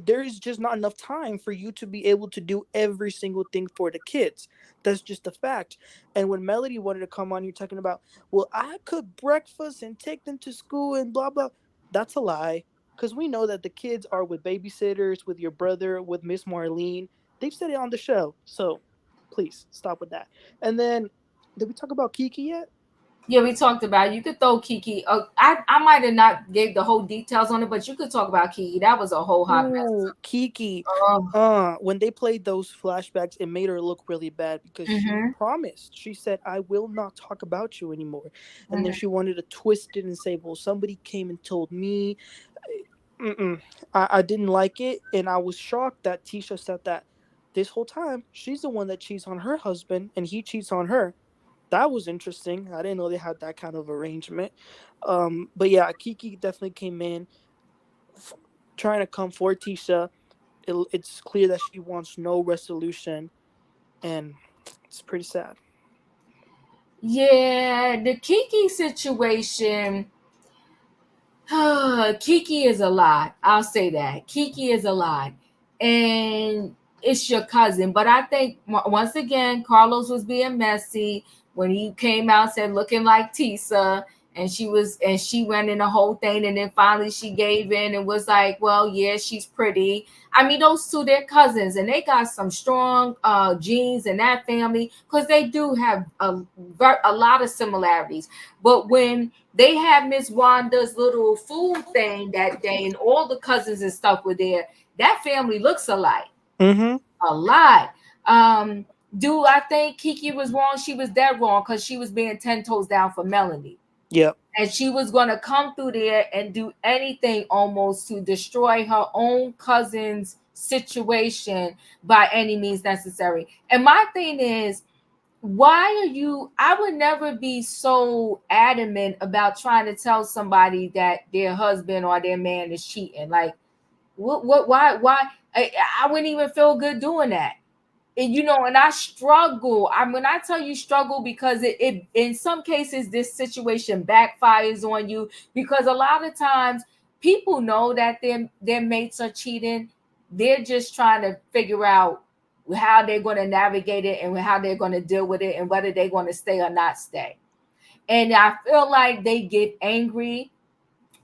there is just not enough time for you to be able to do every single thing for the kids. That's just a fact. And when Melody wanted to come on, you're talking about, well, I cook breakfast and take them to school and blah, blah. That's a lie. Because we know that the kids are with babysitters, with your brother, with Miss Marlene. They've said it on the show. So please stop with that. And then, did we talk about Kiki yet? Yeah, we talked about it. You could throw Kiki. I might have not gave the whole details on it, but you could talk about Kiki. That was a whole hot mess. Ooh, Kiki. Oh, When they played those flashbacks, it made her look really bad because she mm-hmm, promised. She said, I will not talk about you anymore. And then mm-hmm. she wanted to twist it and say, well, somebody came and told me. Mm-mm. I didn't like it. And I was shocked that Tisha said that this whole time she's the one that cheats on her husband and he cheats on her. That was interesting. I didn't know they had that kind of arrangement. But yeah, Kiki definitely came in f- trying to come for Tisha. It's clear that she wants no resolution, and it's pretty sad. Yeah, the Kiki situation. Kiki is a lot. I'll say that. Kiki is a lot. And it's your cousin. But I think, once again, Carlos was being messy when he came out, said looking like Tisa. And she went in the whole thing. And then finally she gave in and was like, well, yeah, she's pretty. I mean, those two, they're cousins. And they got some strong genes in that family because they do have a lot of similarities. But when they had Miss Wanda's little food thing that day, and all the cousins and stuff were there. That family looks alike Mm-hmm. a lot. Um, Do I think Kiki was wrong? She was dead wrong because she was being 10 toes down for Melanie. Yep. And she was going to come through there and do anything almost to destroy her own cousin's situation by any means necessary. And my thing is, why are you, I would never be so adamant about trying to tell somebody that their husband or their man is cheating. Like, why I wouldn't even feel good doing that. And and I struggle. When I tell you struggle, because it in some cases this situation backfires on you, because a lot of times people know that their mates are cheating. They're just trying to figure out how they're going to navigate it and how they're going to deal with it and whether they're going to stay or not stay. And I feel like they get angry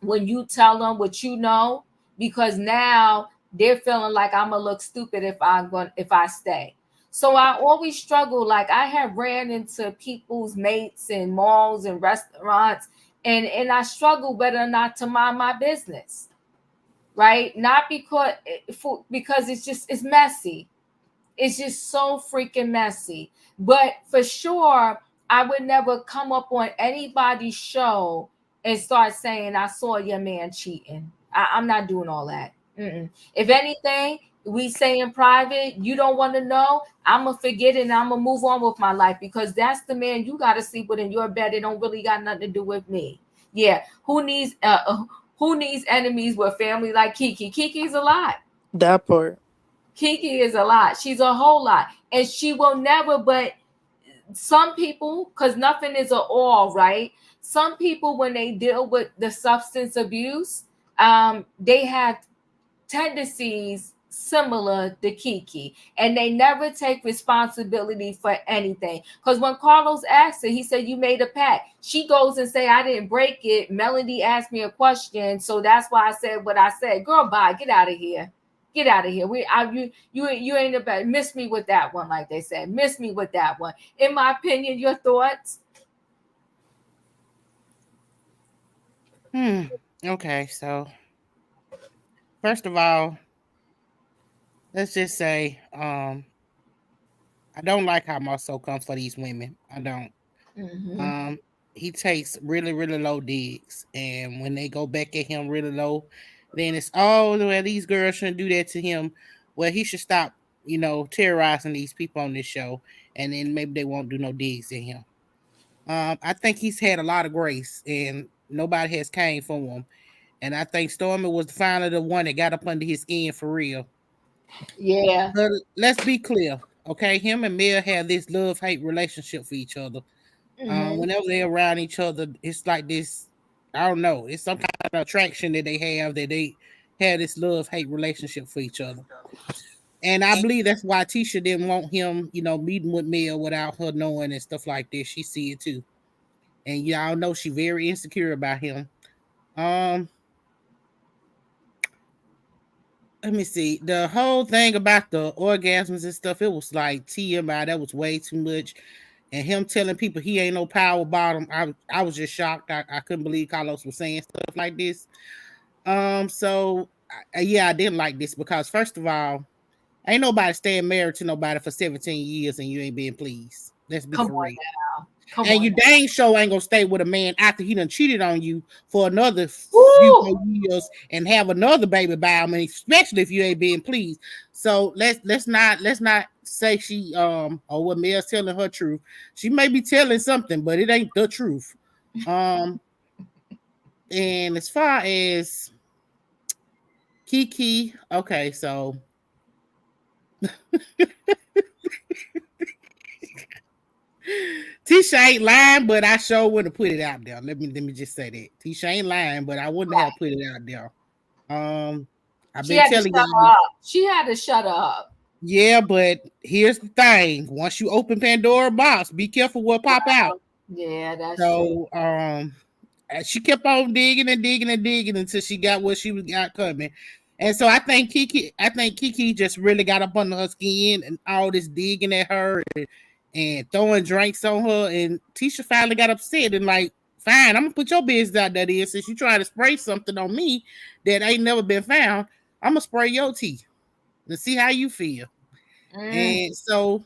when you tell them what you know, because now they're feeling like I'm gonna look stupid if I stay. So I always struggle. Like, I have ran into people's mates in malls and restaurants, and I struggle whether or not to mind my business, right? Not because it's messy. It's just so freaking messy. But for sure, I would never come up on anybody's show and start saying, I saw your man cheating. I'm not doing all that. Mm-mm. If anything, we say in private, you don't want to know, I'm going to forget it and I'm going to move on with my life, because that's the man you got to sleep with in your bed. It don't really got nothing to do with me. Yeah. Who needs enemies with family like Kiki? Kiki's a lot. That part. Kiki is a lot. She's a whole lot. And she will never, but some people, because nothing is a all, right? Some people, when they deal with the substance abuse, they have tendencies similar to Kiki, and they never take responsibility for anything. Because when Carlos asked her, he said, "You made a pact." She goes and say, "I didn't break it. Melody asked me a question, so that's why I said what I said." Girl, bye. Get out of here. Get out of here. You ain't about miss me with that one, like they said. Miss me with that one. In my opinion, your thoughts? Okay, so first of all, let's just say, I don't like how Marceau comes for these women. I don't. Mm-hmm. Um, he takes really, really low digs, and when they go back at him really low, then it's, oh well, these girls shouldn't do that to him. Well, he should stop, terrorizing these people on this show, and then maybe they won't do no digs at him. I think he's had a lot of grace, and nobody has came for him. And I think Stormy was finally the one that got up under his skin for real. Yeah. But let's be clear, okay? Him and Mel have this love-hate relationship for each other. Mm-hmm. Whenever they're around each other, it's like this. I don't know. It's some kind of attraction that they have, that they have this love-hate relationship for each other. And I believe that's why Tisha didn't want him, meeting with Mel without her knowing and stuff like this. She see it too. And y'all know she very insecure about him. Um, Let me see. The whole thing about the orgasms and stuff, it was like TMI. That was way too much. And him telling people he ain't no power bottom, I was just shocked. I couldn't believe Carlos was saying stuff like this. So yeah, I didn't like this because first of all, ain't nobody staying married to nobody for 17 years and you ain't being pleased. Let's be Come for on real. now. Come And on you now. dang sure ain't gonna stay with a man after he done cheated on you for another few Woo! more years and have another baby by him, and especially if you ain't being pleased. So let's not say she or what Mel's telling her truth. She may be telling something, but it ain't the truth. Um, and as far as Kiki, okay, so Tisha ain't lying, but I sure would have put it out there. Let me just say that Tisha ain't lying, but I wouldn't have put it out there. Um, I've She been had to telling shut y'all, her up. She had to shut her up. yeah, but here's the thing: once you open Pandora box, be careful what pop out. Yeah, that's true. So, she kept on digging and digging and digging until she got what she was got coming. And so I think Kiki just really got up under her skin and all this digging at her and throwing drinks on her. And Tisha finally got upset and like, fine, I'm gonna put your business out there. Then since you trying to spray something on me that ain't never been found, I'm gonna spray your tea and see how you feel. Mm. And so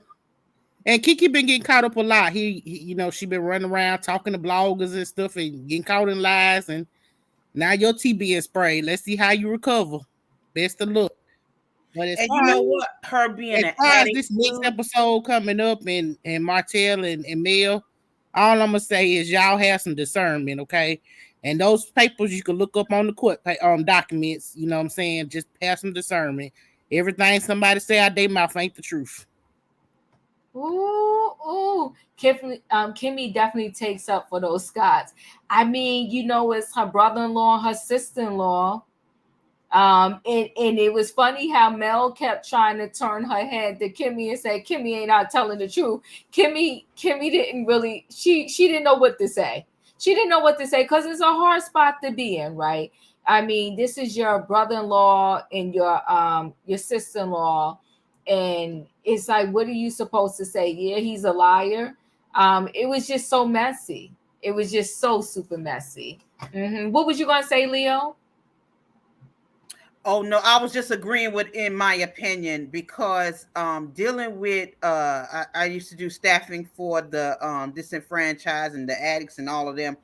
And Kiki been getting caught up a lot. He she been running around talking to bloggers and stuff and getting caught in lies. And now your tea being sprayed. Let's see how you recover. Best of luck. But And you know what? Her being as an far as addict this next too. episode coming up and Martell and Mel, all I'm gonna say is y'all have some discernment, okay? And those papers you can look up on the court documents. You know what I'm saying? Just have some discernment. Everything somebody say out their mouth ain't the truth. Ooh. Kimmy definitely takes up for those Scots. I mean, it's her brother-in-law, her sister-in-law. And it was funny how Mel kept trying to turn her head to Kimmy and say, Kimmy ain't not telling the truth. Kimmy didn't really, she didn't know what to say. She didn't know what to say because it's a hard spot to be in, right? I mean, this is your brother-in-law and your sister-in-law. And it's like, what are you supposed to say? Yeah, he's a liar. It was just so messy. It was just so super messy. What was you going to say, Leo? Oh no, I was just agreeing with, in my opinion, because dealing with I used to do staffing for the disenfranchised and the addicts and all of them.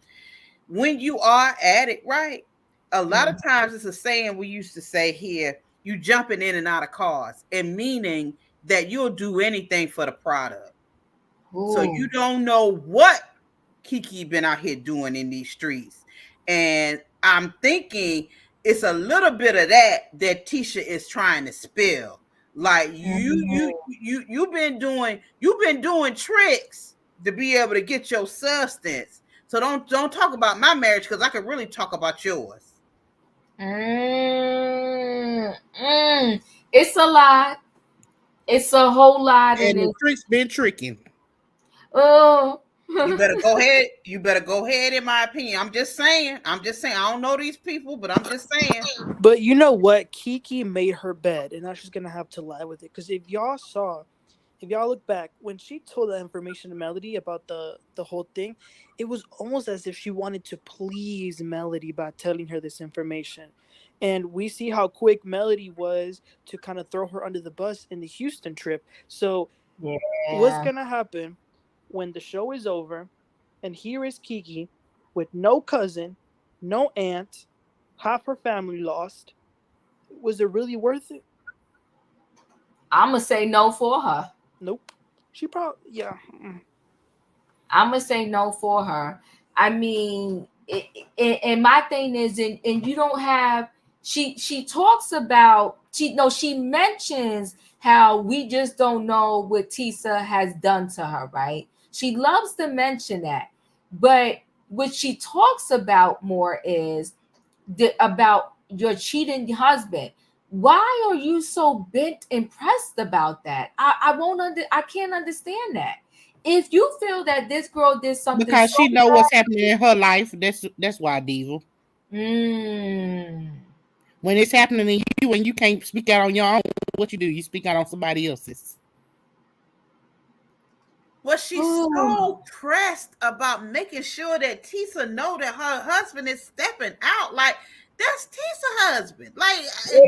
When you are addict, right? A lot of times it's a saying we used to say here, you jumping in and out of cars, and meaning that you'll do anything for the product. Ooh. So you don't know what Kiki been out here doing in these streets. And I'm thinking it's a little bit of that Tisha is trying to spill. Like you've been doing tricks to be able to get your substance. So don't talk about my marriage, because I could really talk about yours. It's a lot. It's a whole lot, And and the it's tricks been tricking. oh. You better go ahead. You better go ahead, in my opinion. I'm just saying. I don't know these people, but I'm just saying. But you know what? Kiki made her bed, and now she's gonna have to lie with it. Because if y'all look back when she told that information to Melody about the whole thing, it was almost as if she wanted to please Melody by telling her this information. And we see how quick Melody was to kind of throw her under the bus in the Houston trip. So what's Yeah. gonna happen when the show is over and here is Kiki with no cousin, no aunt, half her family lost? Was it really worth it? I'm gonna say no for her. Nope. She probably, yeah. I'm gonna say no for her. I mean, and my thing is, and you don't have. She talks about she mentions how we just don't know what Tisa has done to her, right? She loves to mention that, but what she talks about more is about your cheating husband. Why are you so bent and pressed about that? I can't understand that. If you feel that this girl did something Because so she know what's happening in her life. That's why, Diva. mm, When it's happening to you and you can't speak out on your own, what you do? You speak out on somebody else's. Well, she's so pressed about making sure that Tisa know that her husband is stepping out. Like, that's Tisa's husband. Like,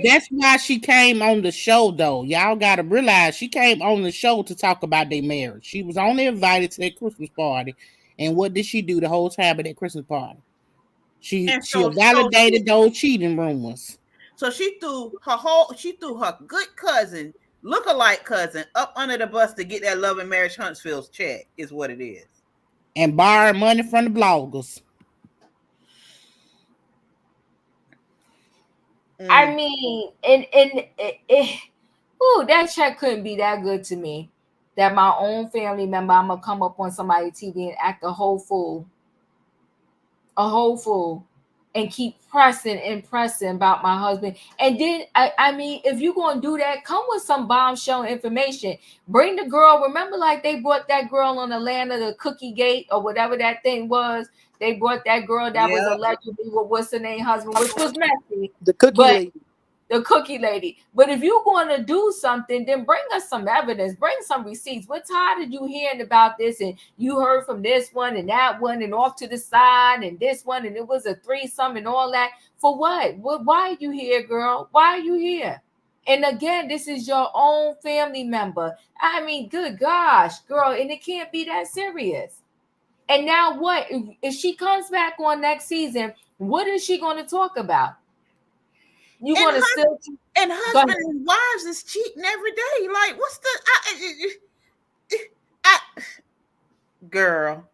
That's why she came on the show, though. Y'all gotta realize she came on the show to talk about their marriage. She was only invited to that Christmas party, and what did she do the whole time at that Christmas party? She and validated those cheating rumors. so she threw her good cousin, look-alike cousin, up under the bus to get that Love and Marriage Huntsville's check, is what it is. And borrowed money from the bloggers. I mean, that check couldn't be that good to me. That my own family member, I'm gonna come up on somebody's TV and act a whole fool, and keep pressing and pressing about my husband. And then I mean, if you're gonna do that, come with some bombshell information. Bring the girl. Remember, like they brought that girl on Atlanta, the Cookie Gate or whatever that thing was. They brought that girl that was allegedly with what's her name husband, which was messy. The cookie lady. The cookie lady. But if you're going to do something, then bring us some evidence, bring some receipts. We're tired of you hearing about this, and you heard from this one and that one and off to the side and this one, and it was a threesome and all that. For what? Why are you here, girl? Why are you here? And again, this is your own family member. I mean, good gosh, girl, and it can't be that serious. And now what? If she comes back on next season, what is she going to talk about? You And going to still and go ahead. husband and wives is cheating every day. Like, what's the I girl?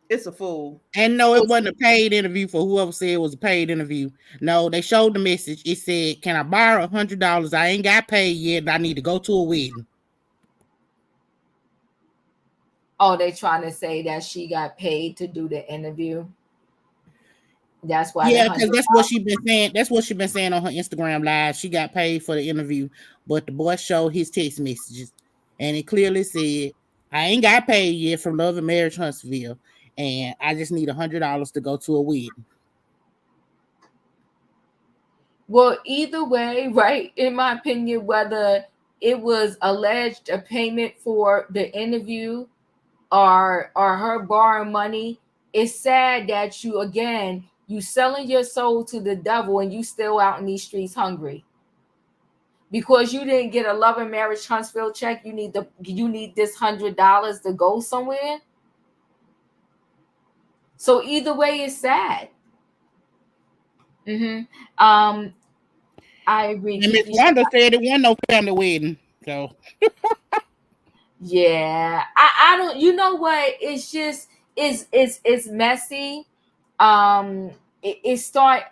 It's a fool. And no, it wasn't a paid interview for whoever said it was a paid interview. No, they showed the message. It said, "Can I borrow $100? I ain't got paid yet. And I need to go to a wedding." Oh, they trying to say that she got paid to do the interview. That's why the Yeah, because hundred. that's what she been saying. That's what she been saying on her Instagram live. She got paid for the interview, but the boy showed his text messages, and it clearly said, "I ain't got paid yet from Love and Marriage Huntsville, and I just need $100 to go to a wedding." Well, either way, right? In my opinion, whether it was alleged a payment for the interview or her borrowing money, it's sad that you selling your soul to the devil and you still out in these streets hungry because you didn't get a love and marriage Huntsville check. You need this $100 to go somewhere. So either way, it's sad. Mm-hmm. I agree, And Miss Kiki. Wanda said it wasn't no family wedding, so Yeah, I don't. You know what? It's just it's messy. It's not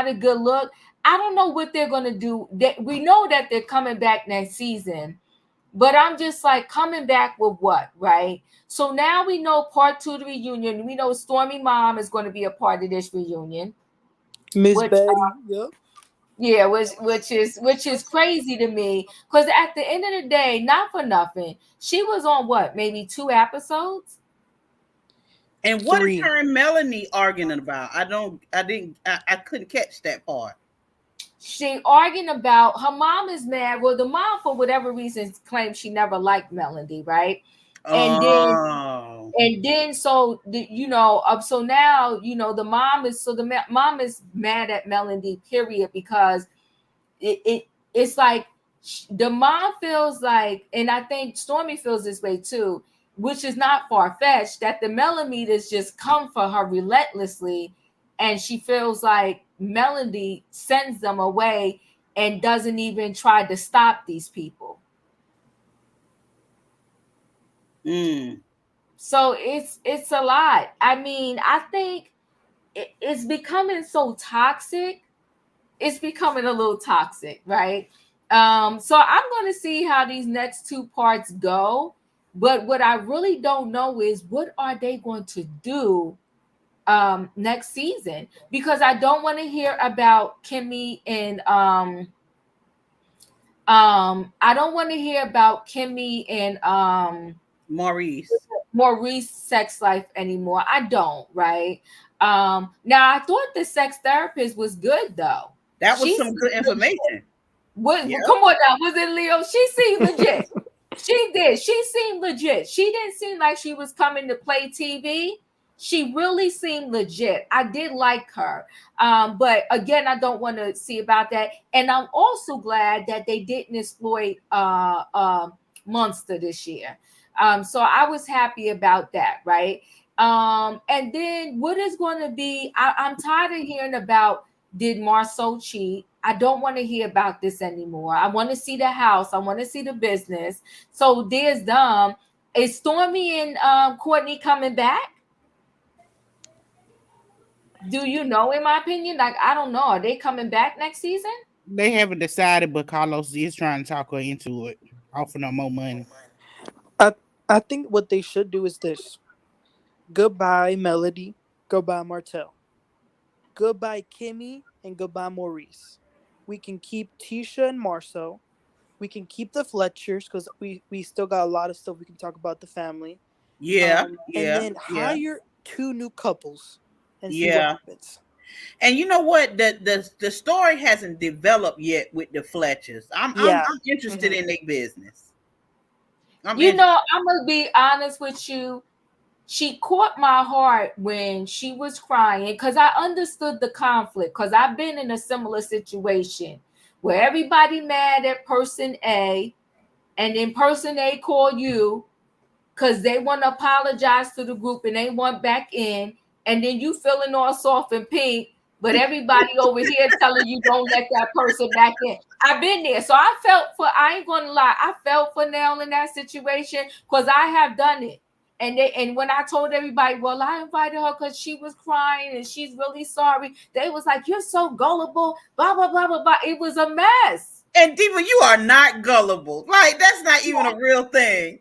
a good look. I don't know what they're gonna do. We know that they're coming back next season, but I'm just like coming back with what, right? So now we know part two of the reunion. We know Stormy mom is going to be a part of this reunion, Miss which Betty. Yep. yeah, which is crazy to me because at the end of the day, not for nothing, she was on what, maybe 2 episodes. And what is 3. her and Melanie arguing about? I couldn't catch that part. She arguing about her mom is mad. Well, the mom for whatever reason claims she never liked Melody, right? And then Oh. so so now the mom is mom is mad at Melody, period, because it's like the mom feels like, and I think Stormy feels this way too, which is not far-fetched, that the millimeters just come for her relentlessly, and she feels like Melody sends them away and doesn't even try to stop these people. Mm. So it's a lot. I mean, I think it's becoming so toxic. It's becoming a little toxic, right? So I'm going to see how these next two parts go. But what I really don't know is what are they going to do next season? Because I don't want to hear about Kimmy and I don't want to hear about Kimmy and Maurice. Maurice sex life anymore. I don't, right? Now I thought the sex therapist was good though. That was She's some good information. What? Yeah. Come on now. Was it Leo? She seemed legit. She did. She seemed legit. She didn't seem like she was coming to play TV. She really seemed legit. I did like her. But again, I don't want to see about that. And I'm also glad that they didn't exploit Monster this year. So I was happy about that, right? And then what is going to be, I'm tired of hearing about did Marceau cheat? I don't want to hear about this anymore. I want to see the house. I want to see the business. So there's them. Is Stormy and Courtney coming back? Do you know? In my opinion, like I don't know. Are they coming back next season? they haven't decided. But Carlos is trying to talk her into it, offering her more money. I I think what they should do is this. Goodbye, Melody. Goodbye, Martell. Goodbye, Kimmy, and goodbye, Maurice. We can keep Tisha and Marcel. We can keep the Fletchers because we still got a lot of stuff we can talk about the family. Yeah, And yeah, then yeah, hire 2 new couples and see what yeah. happens. And you know what? The story hasn't developed yet with the Fletchers. I'm Yeah. interested in their business. I'm You interested. know, I'm gonna be honest with you. She caught my heart when she was crying because I understood the conflict because I've been in a similar situation where everybody mad at person A, and then person A call you because they want to apologize to the group and they want back in, and then you feeling all soft and pink, but everybody over here telling you don't let that person back in. I've been there. So I ain't gonna lie, I felt for Nell in that situation because I have done it. And when I told everybody, well, I invited her because she was crying and she's really sorry, they was like, you're so gullible, blah, blah, blah, blah, blah. It was a mess. And Diva, you are not gullible. Like, that's not even a real thing.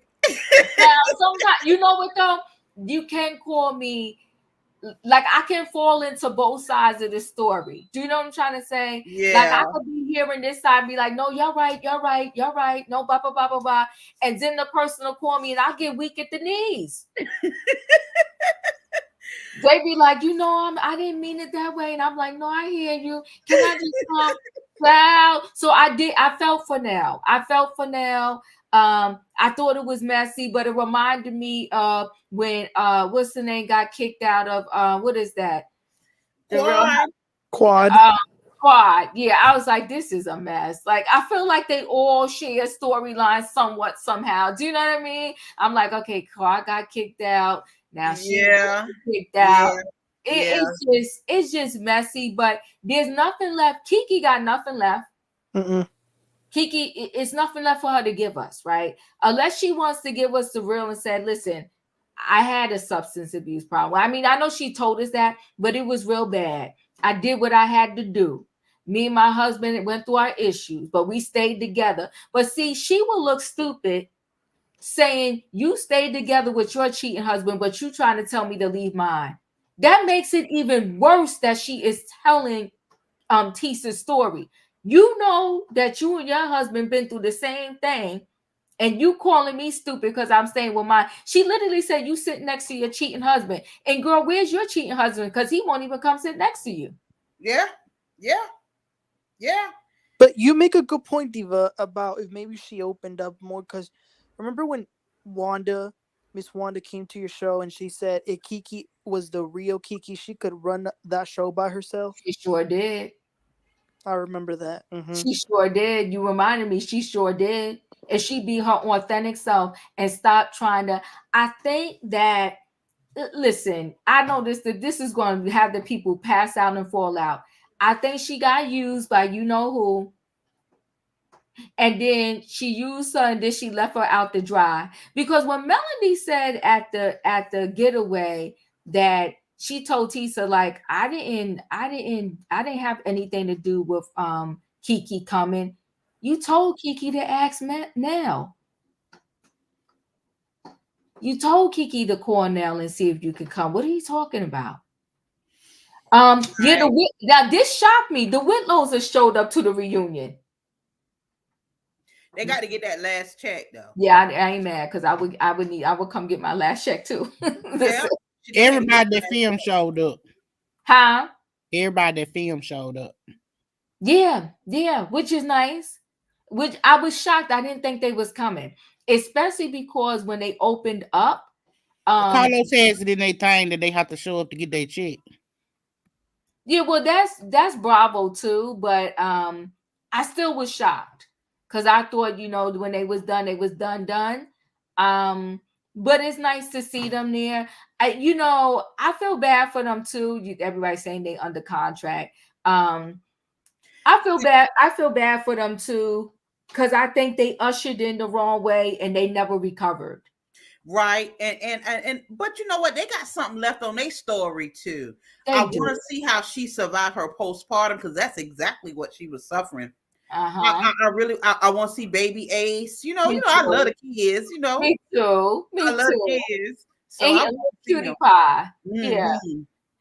Now, sometimes, you know what though? You can call me, like I can fall into both sides of the story. Do you know what I'm trying to say? Yeah. Like I could be hearing this side and be like, no, you're right, no, blah, blah, blah, blah, blah. And then the person will call me and I'll get weak at the knees. They be like, I didn't mean it that way. And I'm like, no, I hear you. Can I just come? Wow. So I felt for Nell. I thought it was messy, but it reminded me of when what's the name got kicked out of what is that? Quad. Quad. Yeah, I was like, this is a mess. Like, I feel like they all share storylines somewhat somehow. Do you know what I mean? I'm like, okay, Quad got kicked out. Now she kicked out. It's just messy, but there's nothing left. Kiki got nothing left. Kiki, it's nothing left for her to give us, right? Unless she wants to give us the real and said, listen, I had a substance abuse problem. I mean, I know she told us that, but it was real bad. I did what I had to do. Me and my husband went through our issues, but we stayed together. But see, she will look stupid saying you stayed together with your cheating husband, but you trying to tell me to leave mine. That makes it even worse that she is telling Tisa's story. You know that you and your husband been through the same thing, and you calling me stupid because I'm staying with mine. She literally said you sit next to your cheating husband. And girl, where's your cheating husband? Because he won't even come sit next to you. Yeah. But you make a good point, Diva, about if maybe she opened up more. Because remember when Miss Wanda came to your show and she said if Kiki was the real Kiki, she could run that show by herself? She sure did. I remember that. She sure did. You reminded me. She sure did. And she be her authentic self and stop trying to. I think that, listen, I know this is going to have the people pass out and fall out. I think she got used by you know who. And then she used her and then she left her out to dry. Because when Melanie said at the getaway that she told Tisa, like, I didn't have anything to do with Kiki coming. You told Kiki to ask Nell. You told Kiki to call Nell and see if you could come. What are you talking about? Yeah, now this shocked me. The Whitlows have showed up to the reunion. They got to get that last check though. Yeah, I ain't mad because I would come get my last check too. Yeah. Everybody that film showed up. Huh? Everybody that film showed up. Yeah, which is nice. Which I was shocked. I didn't think they was coming, especially because when they opened up, Carlos has it in their thing that they have to show up to get their check. Yeah, well, that's Bravo too, but I still was shocked because I thought, when they was done, done. But it's nice to see them there. I feel bad for them too. Everybody's saying they under contract. I feel bad for them too because I think they ushered in the wrong way and they never recovered. Right. And but you know what? They got something left on their story too. I want to see how she survived her postpartum because that's exactly what she was suffering. I want to see baby Ace. I love the kids. Me too. I love the kids. So and I cutie pie. Mm-hmm. Yeah.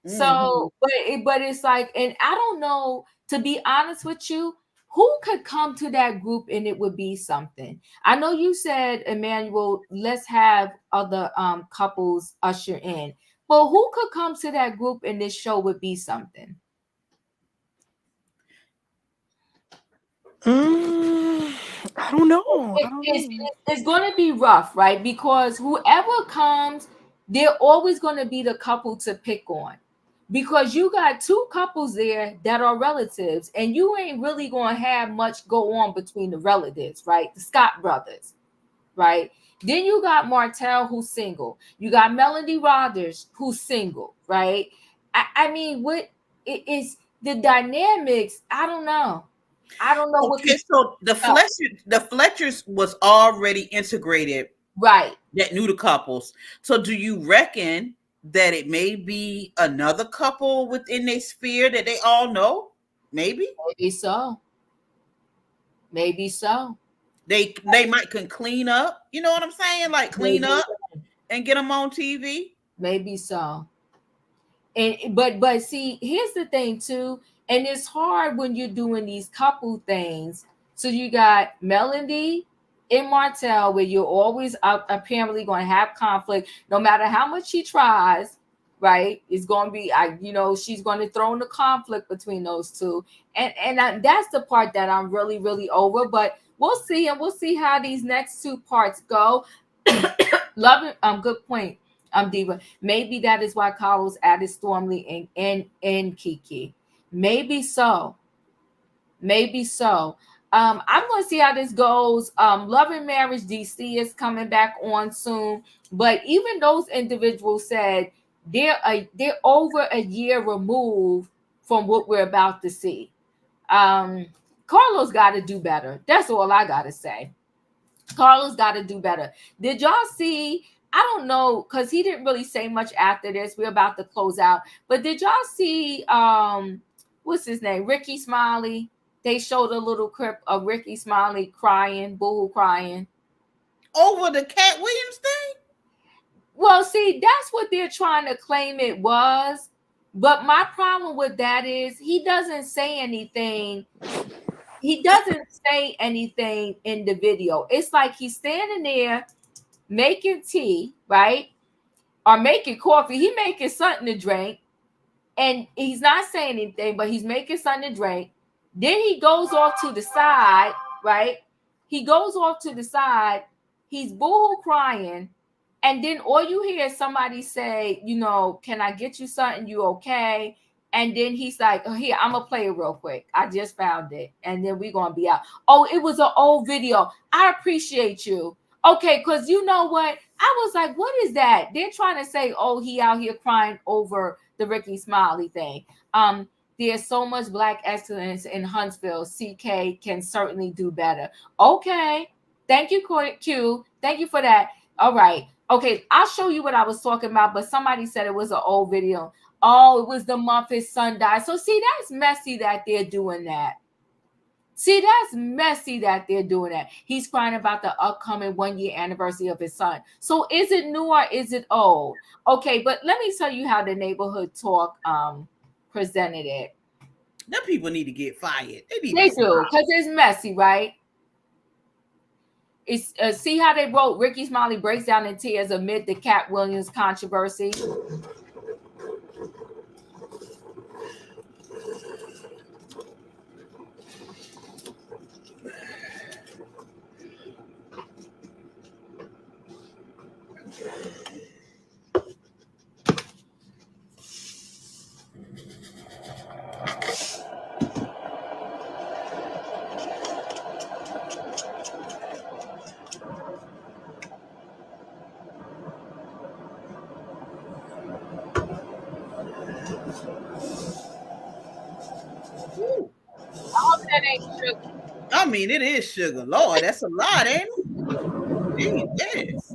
So, but it's like, and I don't know, to be honest with you, who could come to that group and it would be something. I know you said, Emmanuel, let's have other couples usher in, but who could come to that group and this show would be something? I don't know. It's going to be rough, right? Because whoever comes, they're always going to be the couple to pick on. because you got two couples there that are relatives, and you ain't really gonna have much go on between the relatives, right? The Scott brothers, right? Then you got Martell, who's single. You got Melody Rogers, who's single, right? I mean, what it is the dynamics? I don't know. I don't know what. Okay, so the Fletchers was already integrated, Right. that knew the couples. So do you reckon that it may be another couple within their sphere that they all know? Maybe. Maybe so. Maybe so. They might can clean up. You know what I'm saying? Like clean Maybe up so. and get them on TV. Maybe so. And but see, here's the thing too, and it's hard when you're doing these couple things. So you got Melody and Martell, where you're always apparently going to have conflict, no matter how much she tries. Right? It's going to be, she's going to throw in the conflict between those two, and that's the part that I'm really really over. But we'll see, and we'll see how these next two parts go. Love it. Good point. Diva. Maybe that is why Carlos added Stormly and Kiki. Maybe so. Maybe so. I'm going to see how this goes. Love and Marriage DC is coming back on soon, but even those individuals said they're over a year removed from what we're about to see. Carlos got to do better. That's all I got to say. Carlos got to do better. Did y'all see? I don't know, because he didn't really say much after this. We're about to close out. But did y'all see what's his name? Ricky Smiley. They showed a little clip of Ricky Smiley crying, boo crying. Over the Cat Williams thing? Well, see, that's what they're trying to claim it was. But my problem with that is he doesn't say anything. He doesn't say anything in the video. It's like he's standing there making tea, right? Or making coffee. He making something to drink. And he's not saying anything, but he's making something to drink. Then he goes off to the side, right? He goes off to the side. He's boohoo crying. And then all you hear is somebody say, can I get you something? You okay? And then he's like, oh, here, I'm going to play it real quick. I just found it. And then we're going to be out. Oh, it was an old video. I appreciate you. Okay, because you know what? I was like, what is that? They're trying to say, oh, he out here crying over the Ricky Smiley thing. There's so much Black excellence in Huntsville. CK can certainly do better. Okay. Thank you, Q. Thank you for that. All right. Okay, I'll show you what I was talking about, but somebody said it was an old video. Oh, it was the month his son died. So see, that's messy that they're doing that. See, that's messy that they're doing that. He's crying about the upcoming 1-year anniversary of his son. So is it new or is it old? Okay, but let me tell you how the Neighborhood Talk presented it. Them people need to get fired. They do, because it's messy, right? It's see how they wrote Ricky Smiley breaks down in tears amid the Cat Williams controversy. That ain't sugar. I mean, it is sugar. Lord, that's a lot, ain't it? Yes.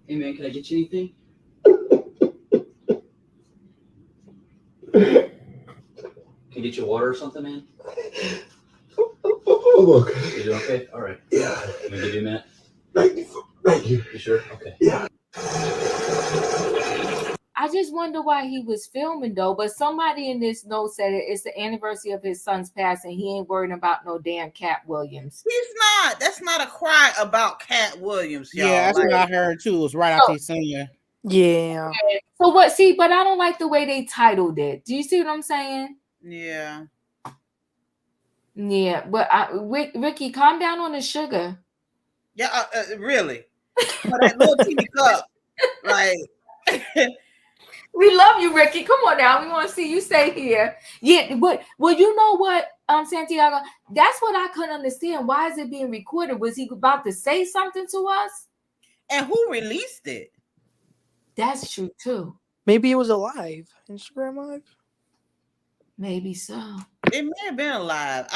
Hey man, can I get you anything? Can I get you water or something, man? Look. You doing okay? All right. Yeah. Can we give you a minute? Thank you. You sure? Okay. Yeah. I just wonder why he was filming though. But somebody in this note said it's the anniversary of his son's passing. He ain't worrying about no damn Cat Williams. He's not. That's not a cry about Cat Williams, y'all. Yeah, that's Like, what I heard too. It was right after his senior. Yeah. So what? See, but I don't like the way they titled it. Do you see what I'm saying? yeah. Yeah, but Ricky, calm down on the sugar. Yeah, really. But that little teeny cup, like, We love you, Ricky. Come on now. We want to see you stay here. Yeah, but well, you know what, Santiago? That's what I couldn't understand. Why is it being recorded? Was he about to say something to us? and who released it? That's true too. Maybe it was a live Instagram live. Maybe so. It may have been alive.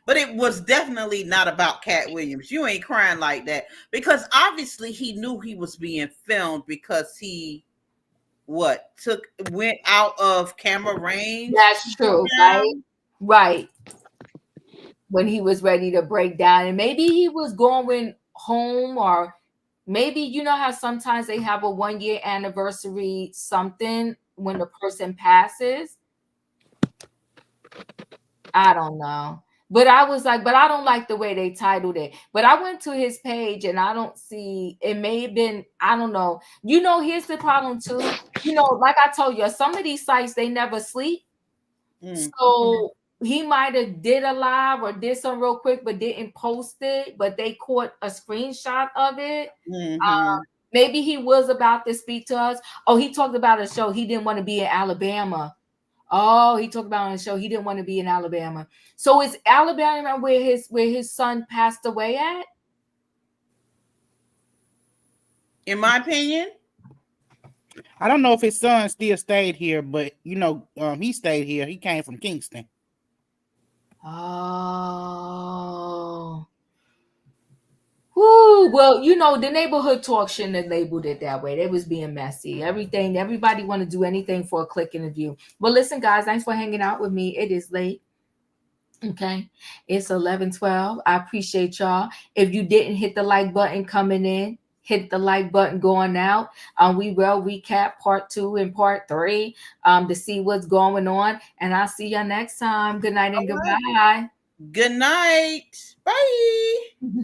But it was definitely not about Cat Williams. You ain't crying like that because obviously he knew he was being filmed because he went out of camera range. That's true, right? Right. When he was ready to break down, and maybe he was going home, or maybe you know how sometimes they have a 1-year anniversary something when the person passes. I don't know. But I was like, but I don't like the way they titled it. But I went to his page and I don't see, it may have been, I don't know. You know, here's the problem too. You know, like I told you, some of these sites, they never sleep. So he might have did a live or did some real quick, but didn't post it. But they caught a screenshot of it. Maybe he was about to speak to us. Oh, he talked about a show. He didn't want to be in Alabama. Oh, he talked about on the show he didn't want to be in Alabama. So is Alabama where his son passed away at? In my opinion, I don't know if his son still stayed here, but you know, he stayed here. He came from Kingston. Oh. Woo, well, you know, the neighborhood talk shouldn't have labeled it that way. They was being messy. Everybody want to do anything for a click and a view. But listen, guys, thanks for hanging out with me. It is late. Okay. It's 11:12. I appreciate y'all. If you didn't hit the like button coming in, hit the like button going out. We will recap part 2 and part 3 to see what's going on. And I'll see you next time. Good night and goodbye. Good night. Bye.